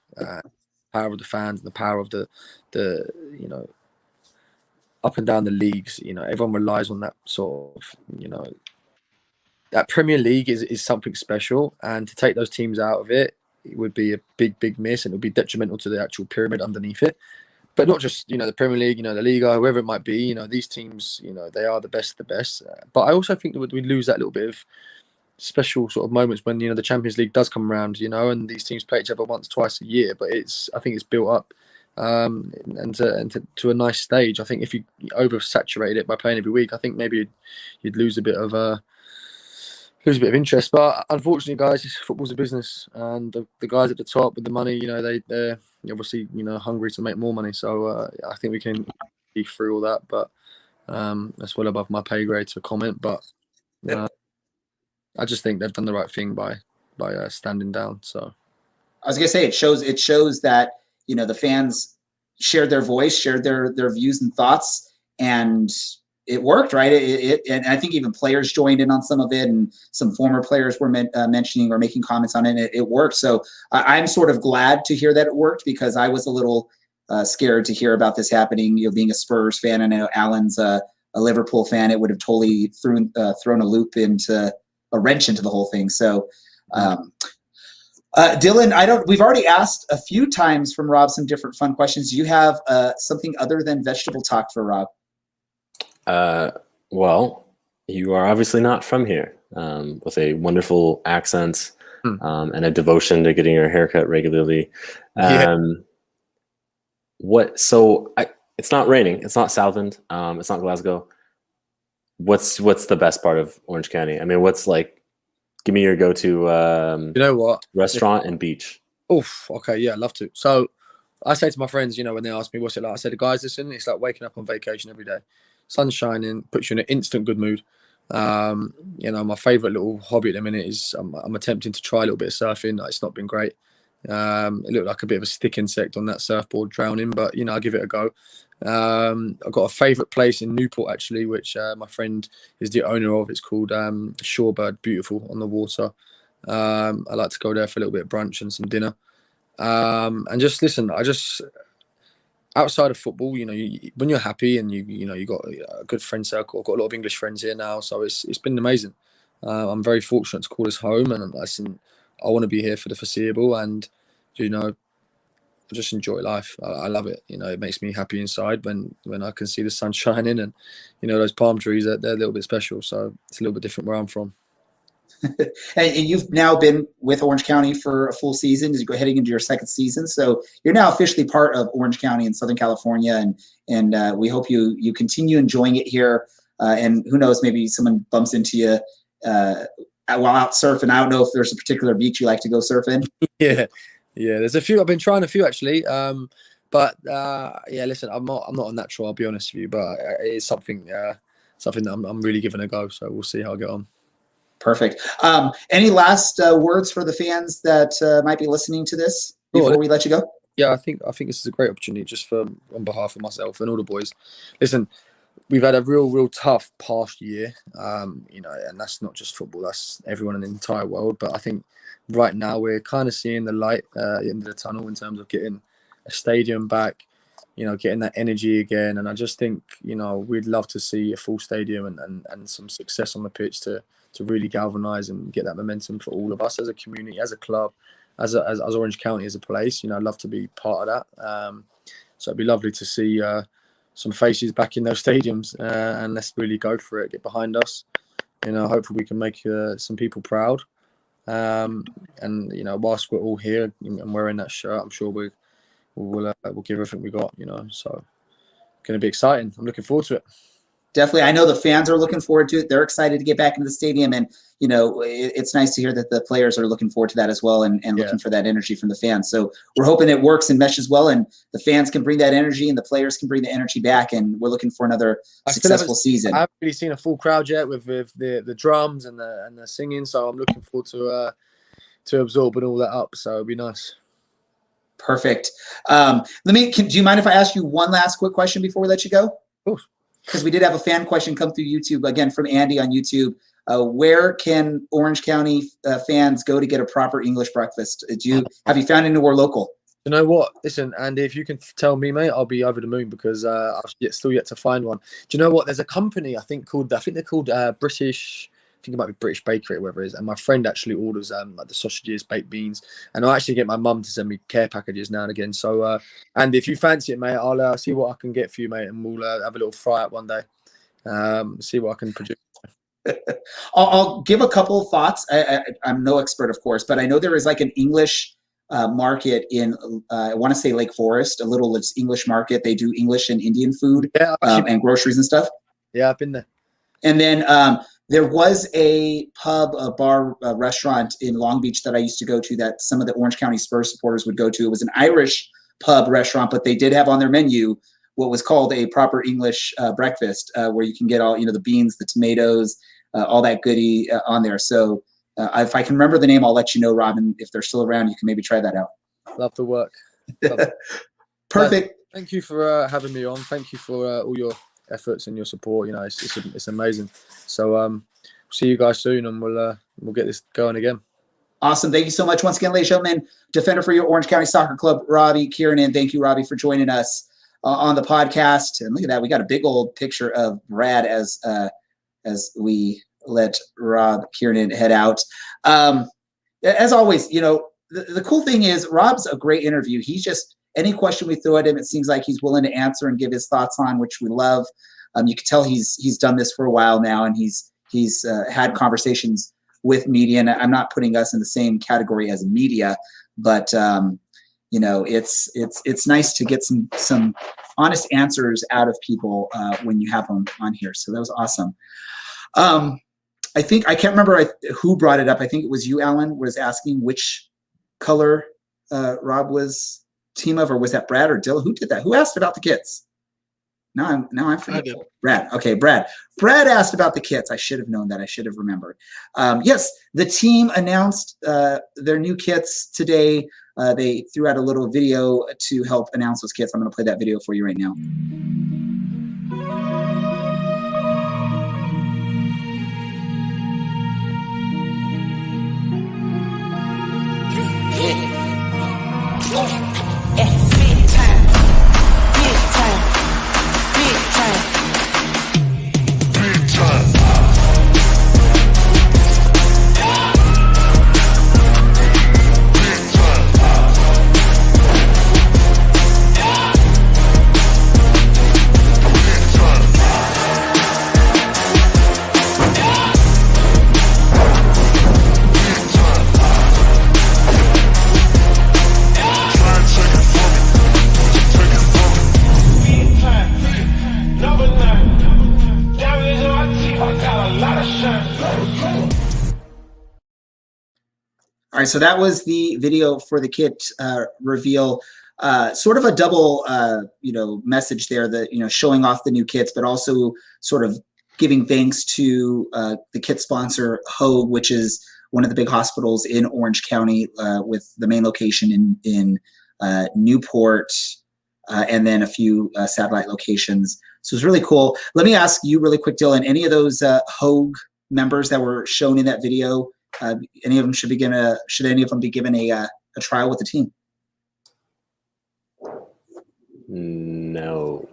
power of the fans, and the power of the up and down the leagues. Everyone relies on that sort of, that Premier League is something special, and to take those teams out of it, it would be a big miss, and it would be detrimental to the actual pyramid underneath it. But not just, the Premier League, the Liga, whoever it might be, these teams, they are the best of the best. But I also think that we lose that little bit of special sort of moments when, the Champions League does come around, and these teams play each other once, twice a year. But I think it's built up and to a nice stage. I think if you oversaturate it by playing every week, I think maybe you'd lose a bit of interest. But unfortunately, guys, football's a business, and the guys at the top with the money, they're obviously hungry to make more money. So I think we can see through all that. But that's well above my pay grade to comment. But I just think they've done the right thing by standing down. So I was gonna say it shows that the fans shared their voice, shared their views and thoughts, and it worked, right? And I think even players joined in on some of it, and some former players were mentioning or making comments on it. And it worked. So I'm sort of glad to hear that it worked, because I was a little scared to hear about this happening. Being a Spurs fan, and I know Alan's a Liverpool fan, it would have totally thrown a wrench into the whole thing. So, Dylan, we've already asked a few times from Rob some different fun questions. Do you have something other than vegetable talk for Rob? Well, you are obviously not from here, with a wonderful accent and a devotion to getting your haircut regularly. It's not raining. It's not Southend. It's not Glasgow. What's the best part of Orange County? I mean, give me your go-to restaurant and beach. Oof, okay, yeah, I'd love to. So I say to my friends, when they ask me what's it like, I say, guys, listen, it's like waking up on vacation every day. Sun's shining, puts you in an instant good mood. My favourite little hobby at the minute is I'm attempting to try a little bit of surfing. It's not been great. It looked like a bit of a stick insect on that surfboard drowning, but I'll give it a go. I've got a favourite place in Newport, actually, which my friend is the owner of. It's called Shorebird, beautiful on the water. I like to go there for a little bit of brunch and some dinner. And just listen, outside of football, when you're happy and you got a good friend circle. I've got a lot of English friends here now, so it's been amazing. I'm very fortunate to call this home, and I want to be here for the foreseeable, and I just enjoy life. I love it. It makes me happy inside when I can see the sun shining, and those palm trees, they're a little bit special. So it's a little bit different where I'm from. And you've now been with Orange County for a full season, as you go heading into your second season. So you're now officially part of Orange County in Southern California, and we hope you continue enjoying it here. And who knows, maybe someone bumps into you while out surfing. I don't know if there's a particular beach you like to go surfing. Yeah, there's a few. I've been trying a few actually. But listen, I'm not a natural. I'll be honest with you, but it's something that I'm really giving a go. So we'll see how I get on. Perfect. Any last words for the fans that might be listening to this before we let you go? Yeah, I think this is a great opportunity just on behalf of myself and all the boys. Listen, we've had a real tough past year, and that's not just football. That's everyone in the entire world. But I think right now we're kind of seeing the light at the end of the tunnel in terms of getting a stadium back, getting that energy again. And I just think, we'd love to see a full stadium and some success on the pitch to really galvanise and get that momentum for all of us as a community, as a club, as Orange County as a place. I'd love to be part of that. So it'd be lovely to see some faces back in those stadiums, and let's really go for it. Get behind us. Hopefully we can make some people proud. And whilst we're all here and wearing that shirt, I'm sure we'll give everything we got. So going to be exciting. I'm looking forward to it. Definitely. I know the fans are looking forward to it. They're excited to get back into the stadium. And, it's nice to hear that the players are looking forward to that as well, and looking for that energy from the fans. So we're hoping it works and meshes well, and the fans can bring that energy and the players can bring the energy back. And we're looking for another successful season. I haven't really seen a full crowd yet with the drums and the singing. So I'm looking forward to absorbing all that up. So it'll be nice. Perfect. Do you mind if I ask you one last quick question before we let you go? Of course. Because we did have a fan question come through YouTube, again, from Andy on YouTube. Where can Orange County fans go to get a proper English breakfast? Have you found anywhere local? You know what? Listen, Andy, if you can tell me, mate, I'll be over the moon because I've still yet to find one. Do you know what? There's a company I think they're called British. I think it might be British Bakery, whatever it is. And my friend actually orders like the sausages, baked beans, and I actually get my mum to send me care packages now and again. So, Andy, if you fancy it, mate, I'll see what I can get for you, mate, and we'll have a little fry out one day. See what I can produce. I'll give a couple of thoughts. I'm no expert, of course, but I know there is like an English market in, I want to say Lake Forest, a little English market. They do English and Indian food and groceries and stuff. Yeah, I've been there. And then there was a pub, a bar, a restaurant in Long Beach that I used to go to that some of the Orange County Spurs supporters would go to. It was an Irish pub restaurant, but they did have on their menu what was called a proper English breakfast, where you can get all, the beans, the tomatoes, all that goodie on there. So if I can remember the name, I'll let you know, Robin. If they're still around, you can maybe try that out. Love the work. Perfect. Thank you for having me on. Thank you for all your efforts and your support. It's amazing. So see you guys soon, and we'll get this going again. Awesome. Thank you so much once again, ladies and gentlemen. Defender for your Orange County Soccer Club, Robbie Kiernan. Thank you, Robbie, for joining us on the podcast. And look at that, we got a big old picture of Brad as we let Rob Kiernan head out. As always, the cool thing is Rob's a great interview. He's just, any question we throw at him, it seems like he's willing to answer and give his thoughts on, which we love. You can tell he's done this for a while now, and he's had conversations with media. And I'm not putting us in the same category as media, but it's nice to get some honest answers out of people when you have them on here. So that was awesome. I think I can't remember who brought it up. I think it was you, Alan, was asking which color Rob was team of, or was that Brad or Dylan? Who did that? Who asked about the kits? Now I'm forgetful. Brad. Okay, Brad. Brad asked about the kits. I should have known that. I should have remembered. Yes, the team announced their new kits today. They threw out a little video to help announce those kits. I'm going to play that video for you right now. All right, so that was the video for the kit reveal. Sort of a double, message there that, showing off the new kits, but also sort of giving thanks to the kit sponsor, Hoag, which is one of the big hospitals in Orange County with the main location in Newport and then a few satellite locations. So it's really cool. Let me ask you really quick, Dylan, any of those Hoag members that were shown in that video, any of them should any of them be given a trial with the team? No.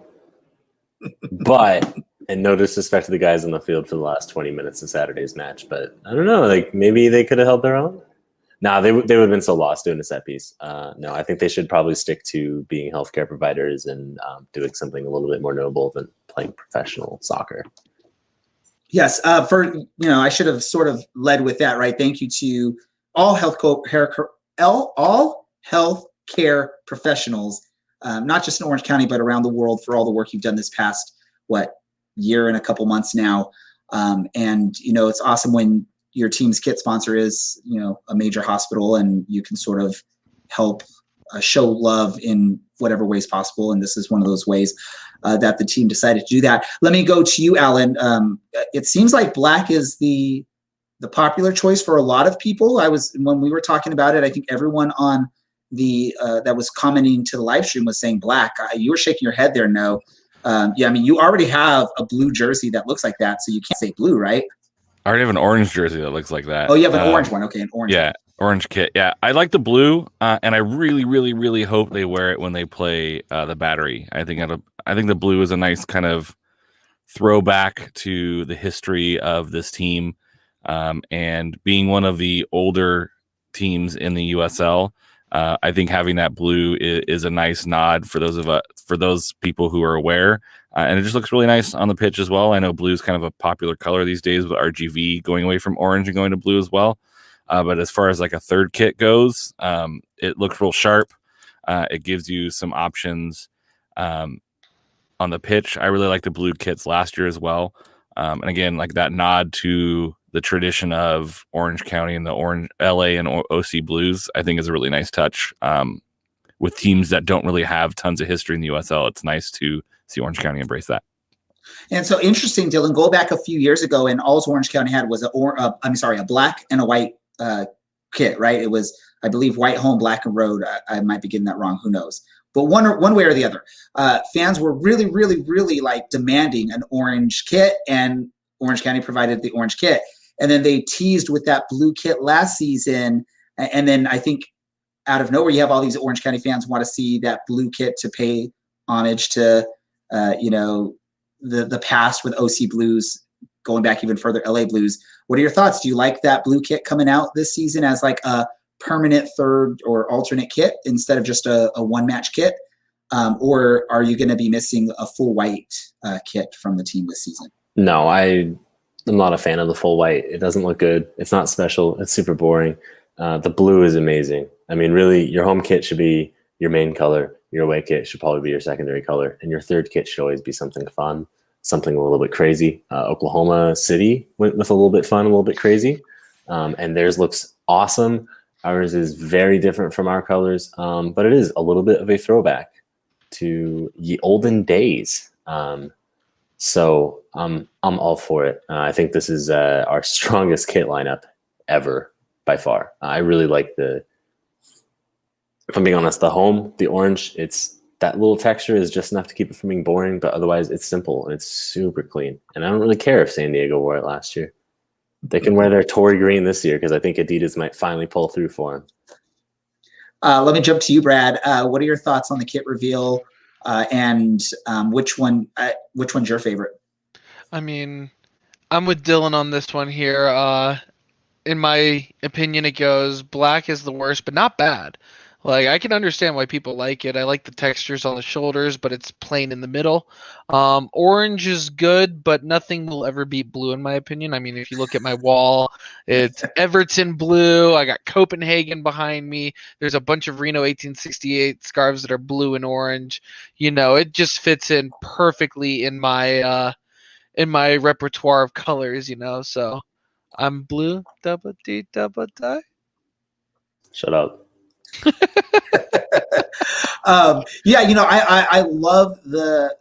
But, and no disrespect to the guys on the field for the last 20 minutes of Saturday's match, but I don't know, like maybe they could have held their own. No, they would have been so lost doing a set piece. No, I think they should probably stick to being healthcare providers and doing something a little bit more noble than playing professional soccer. Yes, I should have sort of led with that, right? Thank you to all healthcare professionals, not just in Orange County, but around the world for all the work you've done this past, year and a couple months now. And, it's awesome when your team's kit sponsor is, a major hospital, and you can sort of help show love in whatever ways possible. And this is one of those ways that the team decided to do that. Let me go to you, Alan. It seems like black is the popular choice for a lot of people. When we were talking about it, I think everyone on that was commenting to the live stream was saying black. You were shaking your head there. No. Yeah, I mean, you already have a blue jersey that looks like that, so you can't say blue, right? I already have an orange jersey that looks like that. Oh, you have an orange one. Okay, an orange yeah, one. Orange kit. Yeah, I like the blue, and I really, really, really hope they wear it when they play the Battery. I think the blue is a nice kind of throwback to the history of this team, and being one of the older teams in the USL. I think having that blue is a nice nod for those people who are aware, and it just looks really nice on the pitch as well. I know blue is kind of a popular color these days with RGV going away from orange and going to blue as well. But as far as like a third kit goes, it looks real sharp. It gives you some options on the pitch. I really like the blue kits last year as well. And again, like that nod to the tradition of Orange County and the Orange LA and OC Blues, I think is a really nice touch. With teams that don't really have tons of history in the USL, it's nice to see Orange County embrace that. And so interesting, Dylan, go back a few years ago and all Orange County had was a black and a white kit, right? It was, I believe, white home, black and road. I might be getting that wrong. Who knows? But one way or the other, fans were really, really, really like demanding an orange kit, and Orange County provided the orange kit. And then they teased with that blue kit last season. And then I think out of nowhere, you have all these Orange County fans want to see that blue kit to pay homage to, the past with OC Blues, going back even further, LA Blues. What are your thoughts? Do you like that blue kit coming out this season as like a permanent third or alternate kit instead of just a one-match kit? Or are you going to be missing a full white kit from the team this season? No, I'm not a fan of the full white. It doesn't look good. It's not special. It's super boring. The blue is amazing. I mean, really, your home kit should be your main color. Your away kit should probably be your secondary color. And your third kit should always be something fun, something a little bit crazy. Oklahoma City went with a little bit fun, a little bit crazy. And theirs looks awesome. Ours is very different from our colors, but it is a little bit of a throwback to the olden days. So I'm all for it. I think this is our strongest kit lineup ever by far. I really like if I'm being honest, the orange, that little texture is just enough to keep it from being boring, but otherwise it's simple and it's super clean. And I don't really care if San Diego wore it last year. They can wear their Tory green this year because I think Adidas might finally pull through for them. Let me jump to you, Brad. What are your thoughts on the kit reveal, and which one's your favorite? I mean, I'm with Dylan on this one here. In my opinion, it goes black is the worst, but not bad. Like, I can understand why people like it. I like the textures on the shoulders, but it's plain in the middle. Orange is good, but nothing will ever beat blue, in my opinion. I mean, if you look at my wall, it's Everton blue. I got Copenhagen behind me. There's a bunch of Reno 1868 scarves that are blue and orange. You know, it just fits in perfectly in my repertoire of colors, you know. So I'm blue, double D, double die. Shut up. Yeah, I love the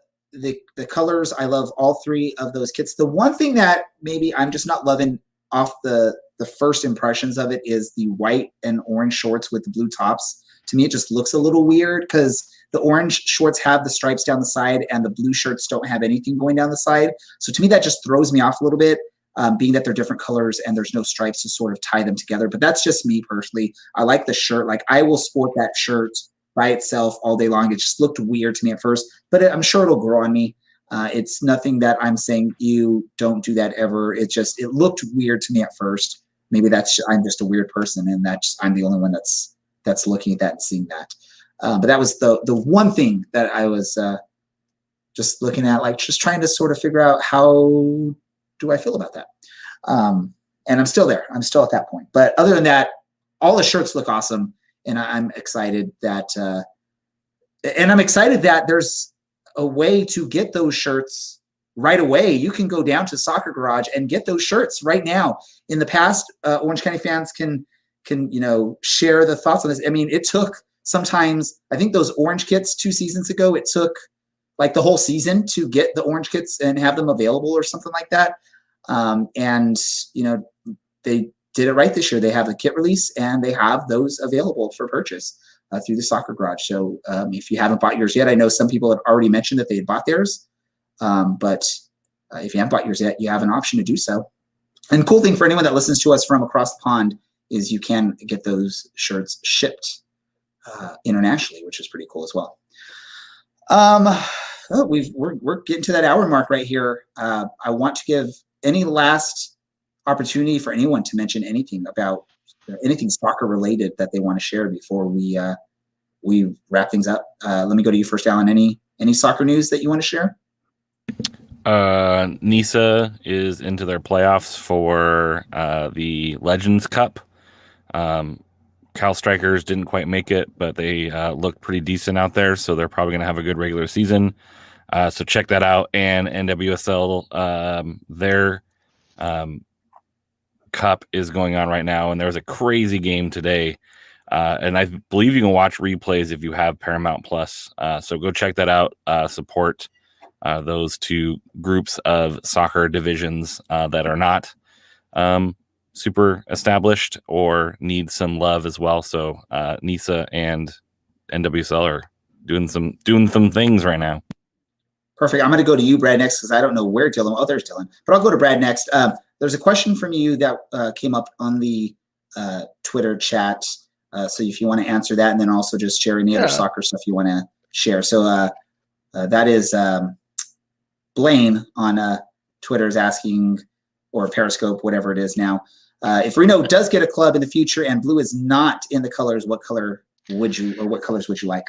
colors. I love all three of those kits. The one thing that maybe I'm just not loving off the first impressions of it is the white and orange shorts with the blue tops. To me, it just looks a little weird because the orange shorts have the stripes down the side and the blue shirts don't have anything going down the side. So to me, that just throws me off a little bit. Being that they're different colors and there's no stripes to sort of tie them together. But that's just me personally. I like the shirt. Like, I will sport that shirt by itself all day long. It just looked weird to me at first, but I'm sure it'll grow on me. It's nothing that I'm saying you don't do that ever. It looked weird to me at first. Maybe I'm just a weird person and I'm the only one that's looking at that and seeing that. But that was the one thing that I was just looking at, like just trying to sort of figure out how do I feel about that? And I'm still there. I'm still at that point. But other than that, all the shirts look awesome. And I'm excited that there's a way to get those shirts right away. You can go down to Soccer Garage and get those shirts right now. In the past, Orange County fans can share the thoughts on this. I mean, it took sometimes, I think those orange kits 2 seasons ago, it took like the whole season to get the orange kits and have them available or something like that. And they did it right this year. They have the kit release and they have those available for purchase. through the Soccer Garage. So if you haven't bought yours yet, I know some people had already mentioned that they had bought theirs, but if you haven't bought yours yet, you have an option to do so. And cool thing for anyone that listens to us from across the pond is you can get those shirts shipped internationally, which is pretty cool as well. We're getting to that hour mark right here. I want to give any last opportunity for anyone to mention anything about anything soccer related that they want to share before we wrap things up. Let me go to you first, Alan. Any soccer news that you want to share? Nisa is into their playoffs for the Legends Cup. Cal Strikers didn't quite make it, but they looked pretty decent out there, so they're probably going to have a good regular season. So check that out. And NWSL, their cup is going on right now, and there was a crazy game today. And I believe you can watch replays if you have Paramount Plus. So go check that out. Support those two groups of soccer divisions that are not super established or need some love as well. So NISA and NWSL are doing some things right now. Perfect. I'm going to go to you, Brad, next because I don't know where Dylan. Oh, there's Dylan. But I'll go to Brad next. There's a question from you that came up on the Twitter chat. So if you want to answer that, and then also just share any other soccer stuff you want to share. So that is Blaine on Twitter is asking, or Periscope, whatever it is now. If Reno does get a club in the future and blue is not in the colors, what colors would you like?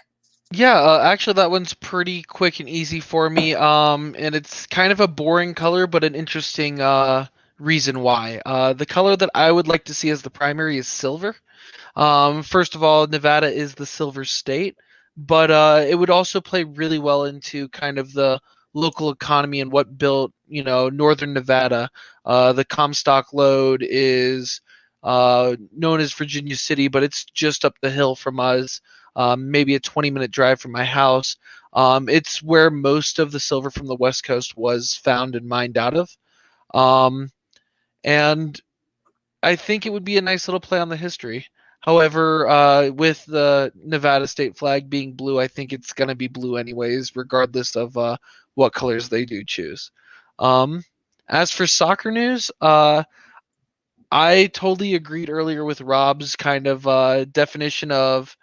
Yeah, actually that one's pretty quick and easy for me. And it's kind of a boring color, but an interesting reason why. The color that I would like to see as the primary is silver. First of all, Nevada is the silver state, but it would also play really well into kind of the local economy and what built, northern Nevada. The Comstock load is known as Virginia City, but it's just up the hill from us, maybe a 20-minute drive from my house. It's where most of the silver from the West Coast was found and mined out of. And I think it would be a nice little play on the history. However, with the Nevada state flag being blue, I think it's going to be blue anyways, regardless of what colors they do choose. As for soccer news, I totally agreed earlier with Rob's kind of definition of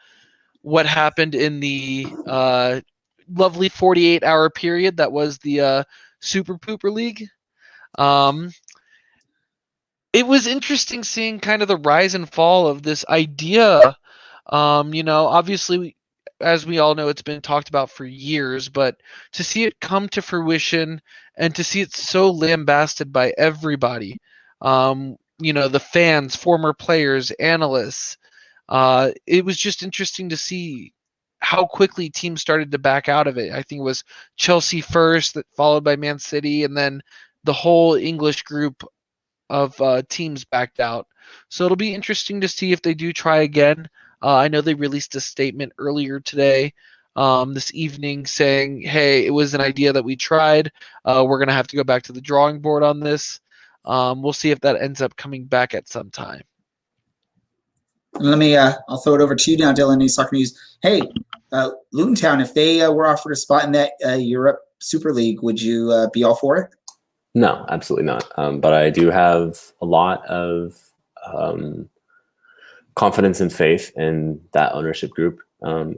what happened in the lovely 48-hour period that was the Super Pooper League. It was interesting seeing kind of the rise and fall of this idea. Obviously, as we all know, it's been talked about for years, but to see it come to fruition and to see it so lambasted by everybody, the fans, former players, analysts, it was just interesting to see how quickly teams started to back out of it. I think it was Chelsea first, followed by Man City, and then the whole English group of teams backed out. So it'll be interesting to see if they do try again. I know they released a statement earlier today, this evening, saying, hey, it was an idea that we tried. We're going to have to go back to the drawing board on this. We'll see if that ends up coming back at some time. Let me, I'll throw it over to you now, Dylan, any soccer news. Hey, Luton Town, if they were offered a spot in that Europe Super League, would you be all for it? No, absolutely not. But I do have a lot of confidence and faith in that ownership group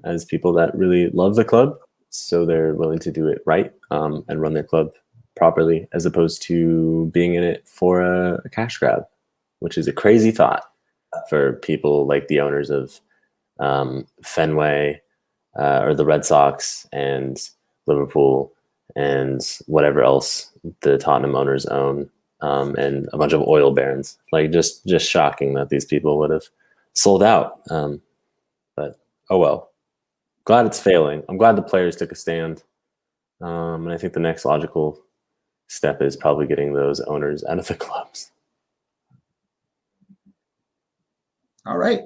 as people that really love the club. So they're willing to do it right and run their club properly, as opposed to being in it for a cash grab, which is a crazy thought for people like the owners of Fenway or the Red Sox and Liverpool and whatever else the Tottenham owners own, and a bunch of oil barons. Like just shocking that these people would have sold out. But oh well. Glad it's failing. I'm glad the players took a stand. And I think the next logical step is probably getting those owners out of the clubs. All right.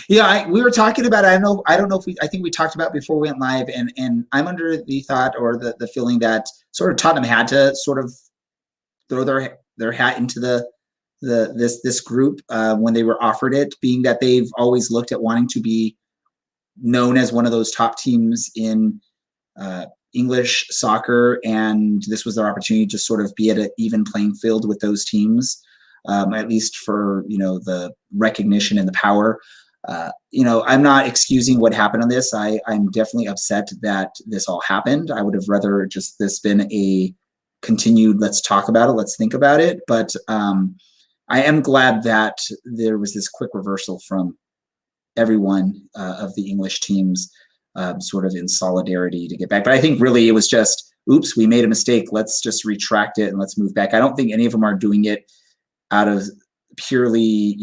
Yeah, we were talking about, I don't know if I think we talked about before we went live, and I'm under the thought or the feeling that sort of Tottenham had to sort of throw their hat into the this group when they were offered it, being that they've always looked at wanting to be known as one of those top teams in English soccer, and this was their opportunity to sort of be at an even playing field with those teams, at least for the recognition and the power. I'm not excusing what happened on this. I'm definitely upset that this all happened. I would have rather just this been a continued, let's talk about it, let's think about it. But I am glad that there was this quick reversal from everyone of the English teams, sort of in solidarity to get back. But I think really it was just, oops, we made a mistake. Let's just retract it and let's move back. I don't think any of them are doing it out of purely,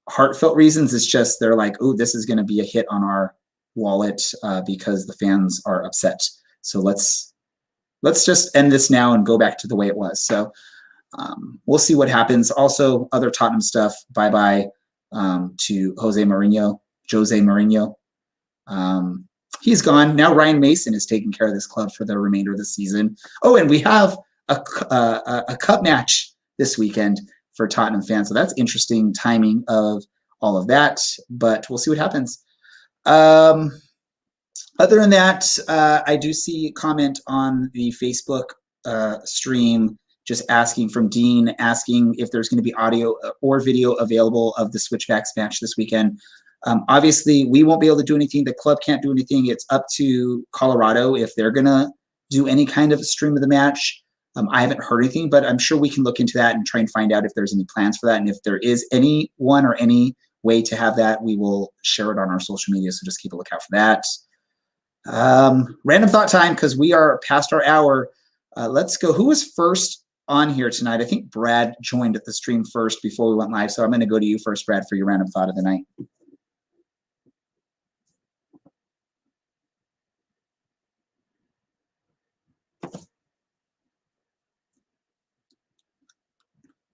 heartfelt reasons. It's just they're like, oh, this is going to be a hit on our wallet because the fans are upset. So let's just end this now and go back to the way it was. So we'll see what happens. Also, other Tottenham stuff. Bye-bye to Jose Mourinho. He's gone. Now Ryan Mason is taking care of this club for the remainder of the season. Oh, and we have a cup match this weekend for Tottenham fans. So that's interesting timing of all of that, but we'll see what happens. Other than that, I do see a comment on the Facebook stream just asking from Dean, asking if there's going to be audio or video available of the Switchbacks match this weekend. Obviously, we won't be able to do anything. The club can't do anything. It's up to Colorado if they're going to do any kind of stream of the match. I haven't heard anything, but I'm sure we can look into that and try and find out if there's any plans for that. And if there is any one or any way to have that, we will share it on our social media. So just keep a lookout for that. Random thought time, because we are past our hour. Let's go. Who was first on here tonight? I think Brad joined at the stream first before we went live. So I'm going to go to you first, Brad, for your random thought of the night.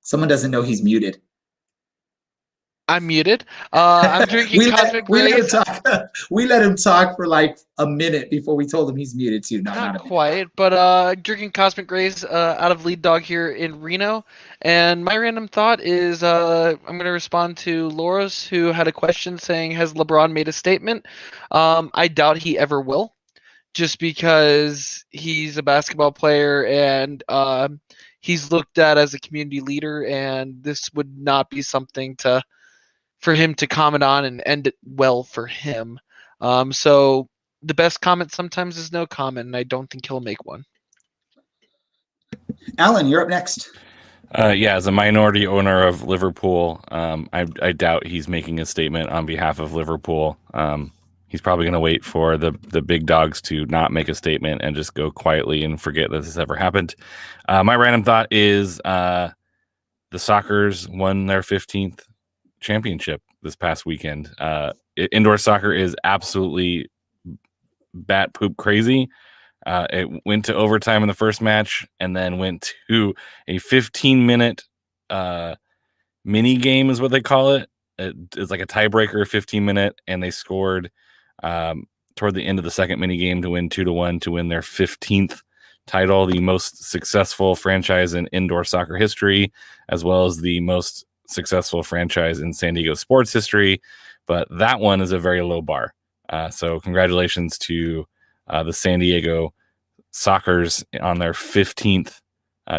Someone doesn't know he's muted. I'm muted. I'm drinking Cosmic Rays. We let him talk for like a minute before we told him he's muted too. Not quite, but drinking Cosmic Rays out of Lead Dog here in Reno. And my random thought is I'm going to respond to Laura's, who had a question saying, has LeBron made a statement? I doubt he ever will, just because he's a basketball player and he's looked at as a community leader, and this would not be something for him to comment on and end it well for him. So the best comment sometimes is no comment, and I don't think he'll make one. Alan, you're up next. As a minority owner of Liverpool, I doubt he's making a statement on behalf of Liverpool. He's probably going to wait for the big dogs to not make a statement and just go quietly and forget that this ever happened. My random thought is the Soccers won their 15th championship this past weekend. Indoor soccer is absolutely bat poop crazy. It went to overtime in the first match and then went to a 15-minute mini game is what they call it. It's like a tiebreaker, 15-minute, and they scored toward the end of the second mini game to win 2-1 to win their 15th title, the most successful franchise in indoor soccer history, as well as the most successful franchise in San Diego sports history. But that one is a very low bar. So congratulations to the San Diego Soccers on their 15th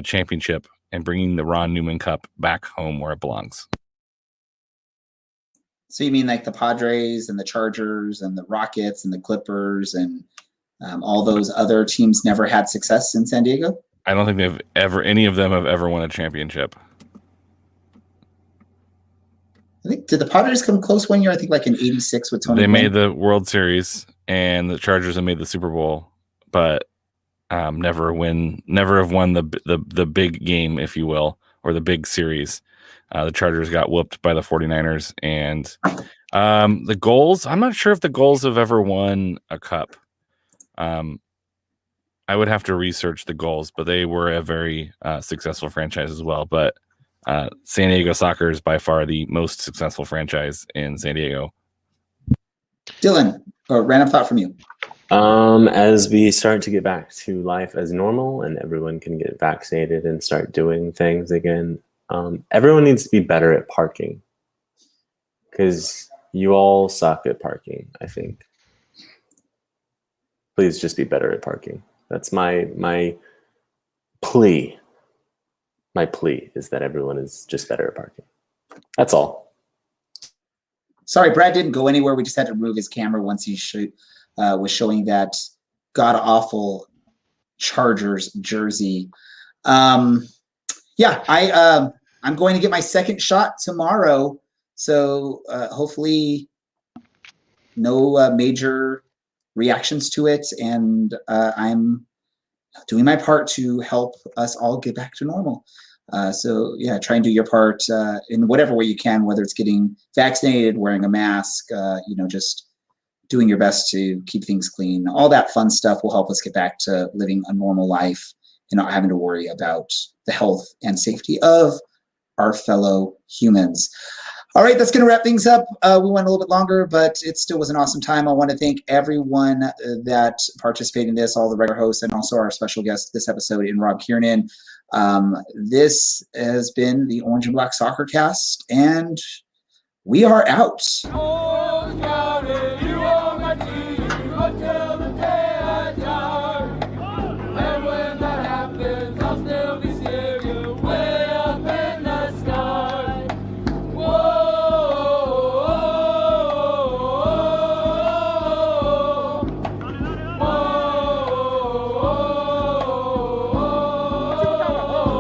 championship and bringing the Ron Newman Cup back home where it belongs. So you mean like the Padres and the Chargers and the Rockets and the Clippers and all those other teams never had success in San Diego? I don't think any of them have ever won a championship. I think, did the Padres come close one year? I think like in '86 with Tony. They made the World Series, and the Chargers have made the Super Bowl, but never have won the big game, if you will, or the big series. The Chargers got whooped by the 49ers, and the Goals. I'm not sure if the Goals have ever won a cup. I would have to research the Goals, but they were a very successful franchise as well. But San Diego Soccer is by far the most successful franchise in San Diego. Dylan, a random thought from you. As we start to get back to life as normal and everyone can get vaccinated and start doing things again, Everyone needs to be better at parking because you all suck at parking, I think. Please just be better at parking. That's my plea. My plea is that everyone is just better at parking. That's all. Sorry, Brad didn't go anywhere. We just had to remove his camera once he was showing that god-awful Chargers jersey. Yeah, I'm going to get my second shot tomorrow. So hopefully no major reactions to it. And I'm doing my part to help us all get back to normal. So yeah, try and do your part in whatever way you can, whether it's getting vaccinated, wearing a mask, just doing your best to keep things clean. All that fun stuff will help us get back to living a normal life and not having to worry about the health and safety of our fellow humans. All right, that's going to wrap things up. We went a little bit longer, but it still was an awesome time. I want to thank everyone that participated in this, all the regular hosts, and also our special guest this episode in Rob Kiernan. This has been the Orange and Black SoccerCast, and we are out.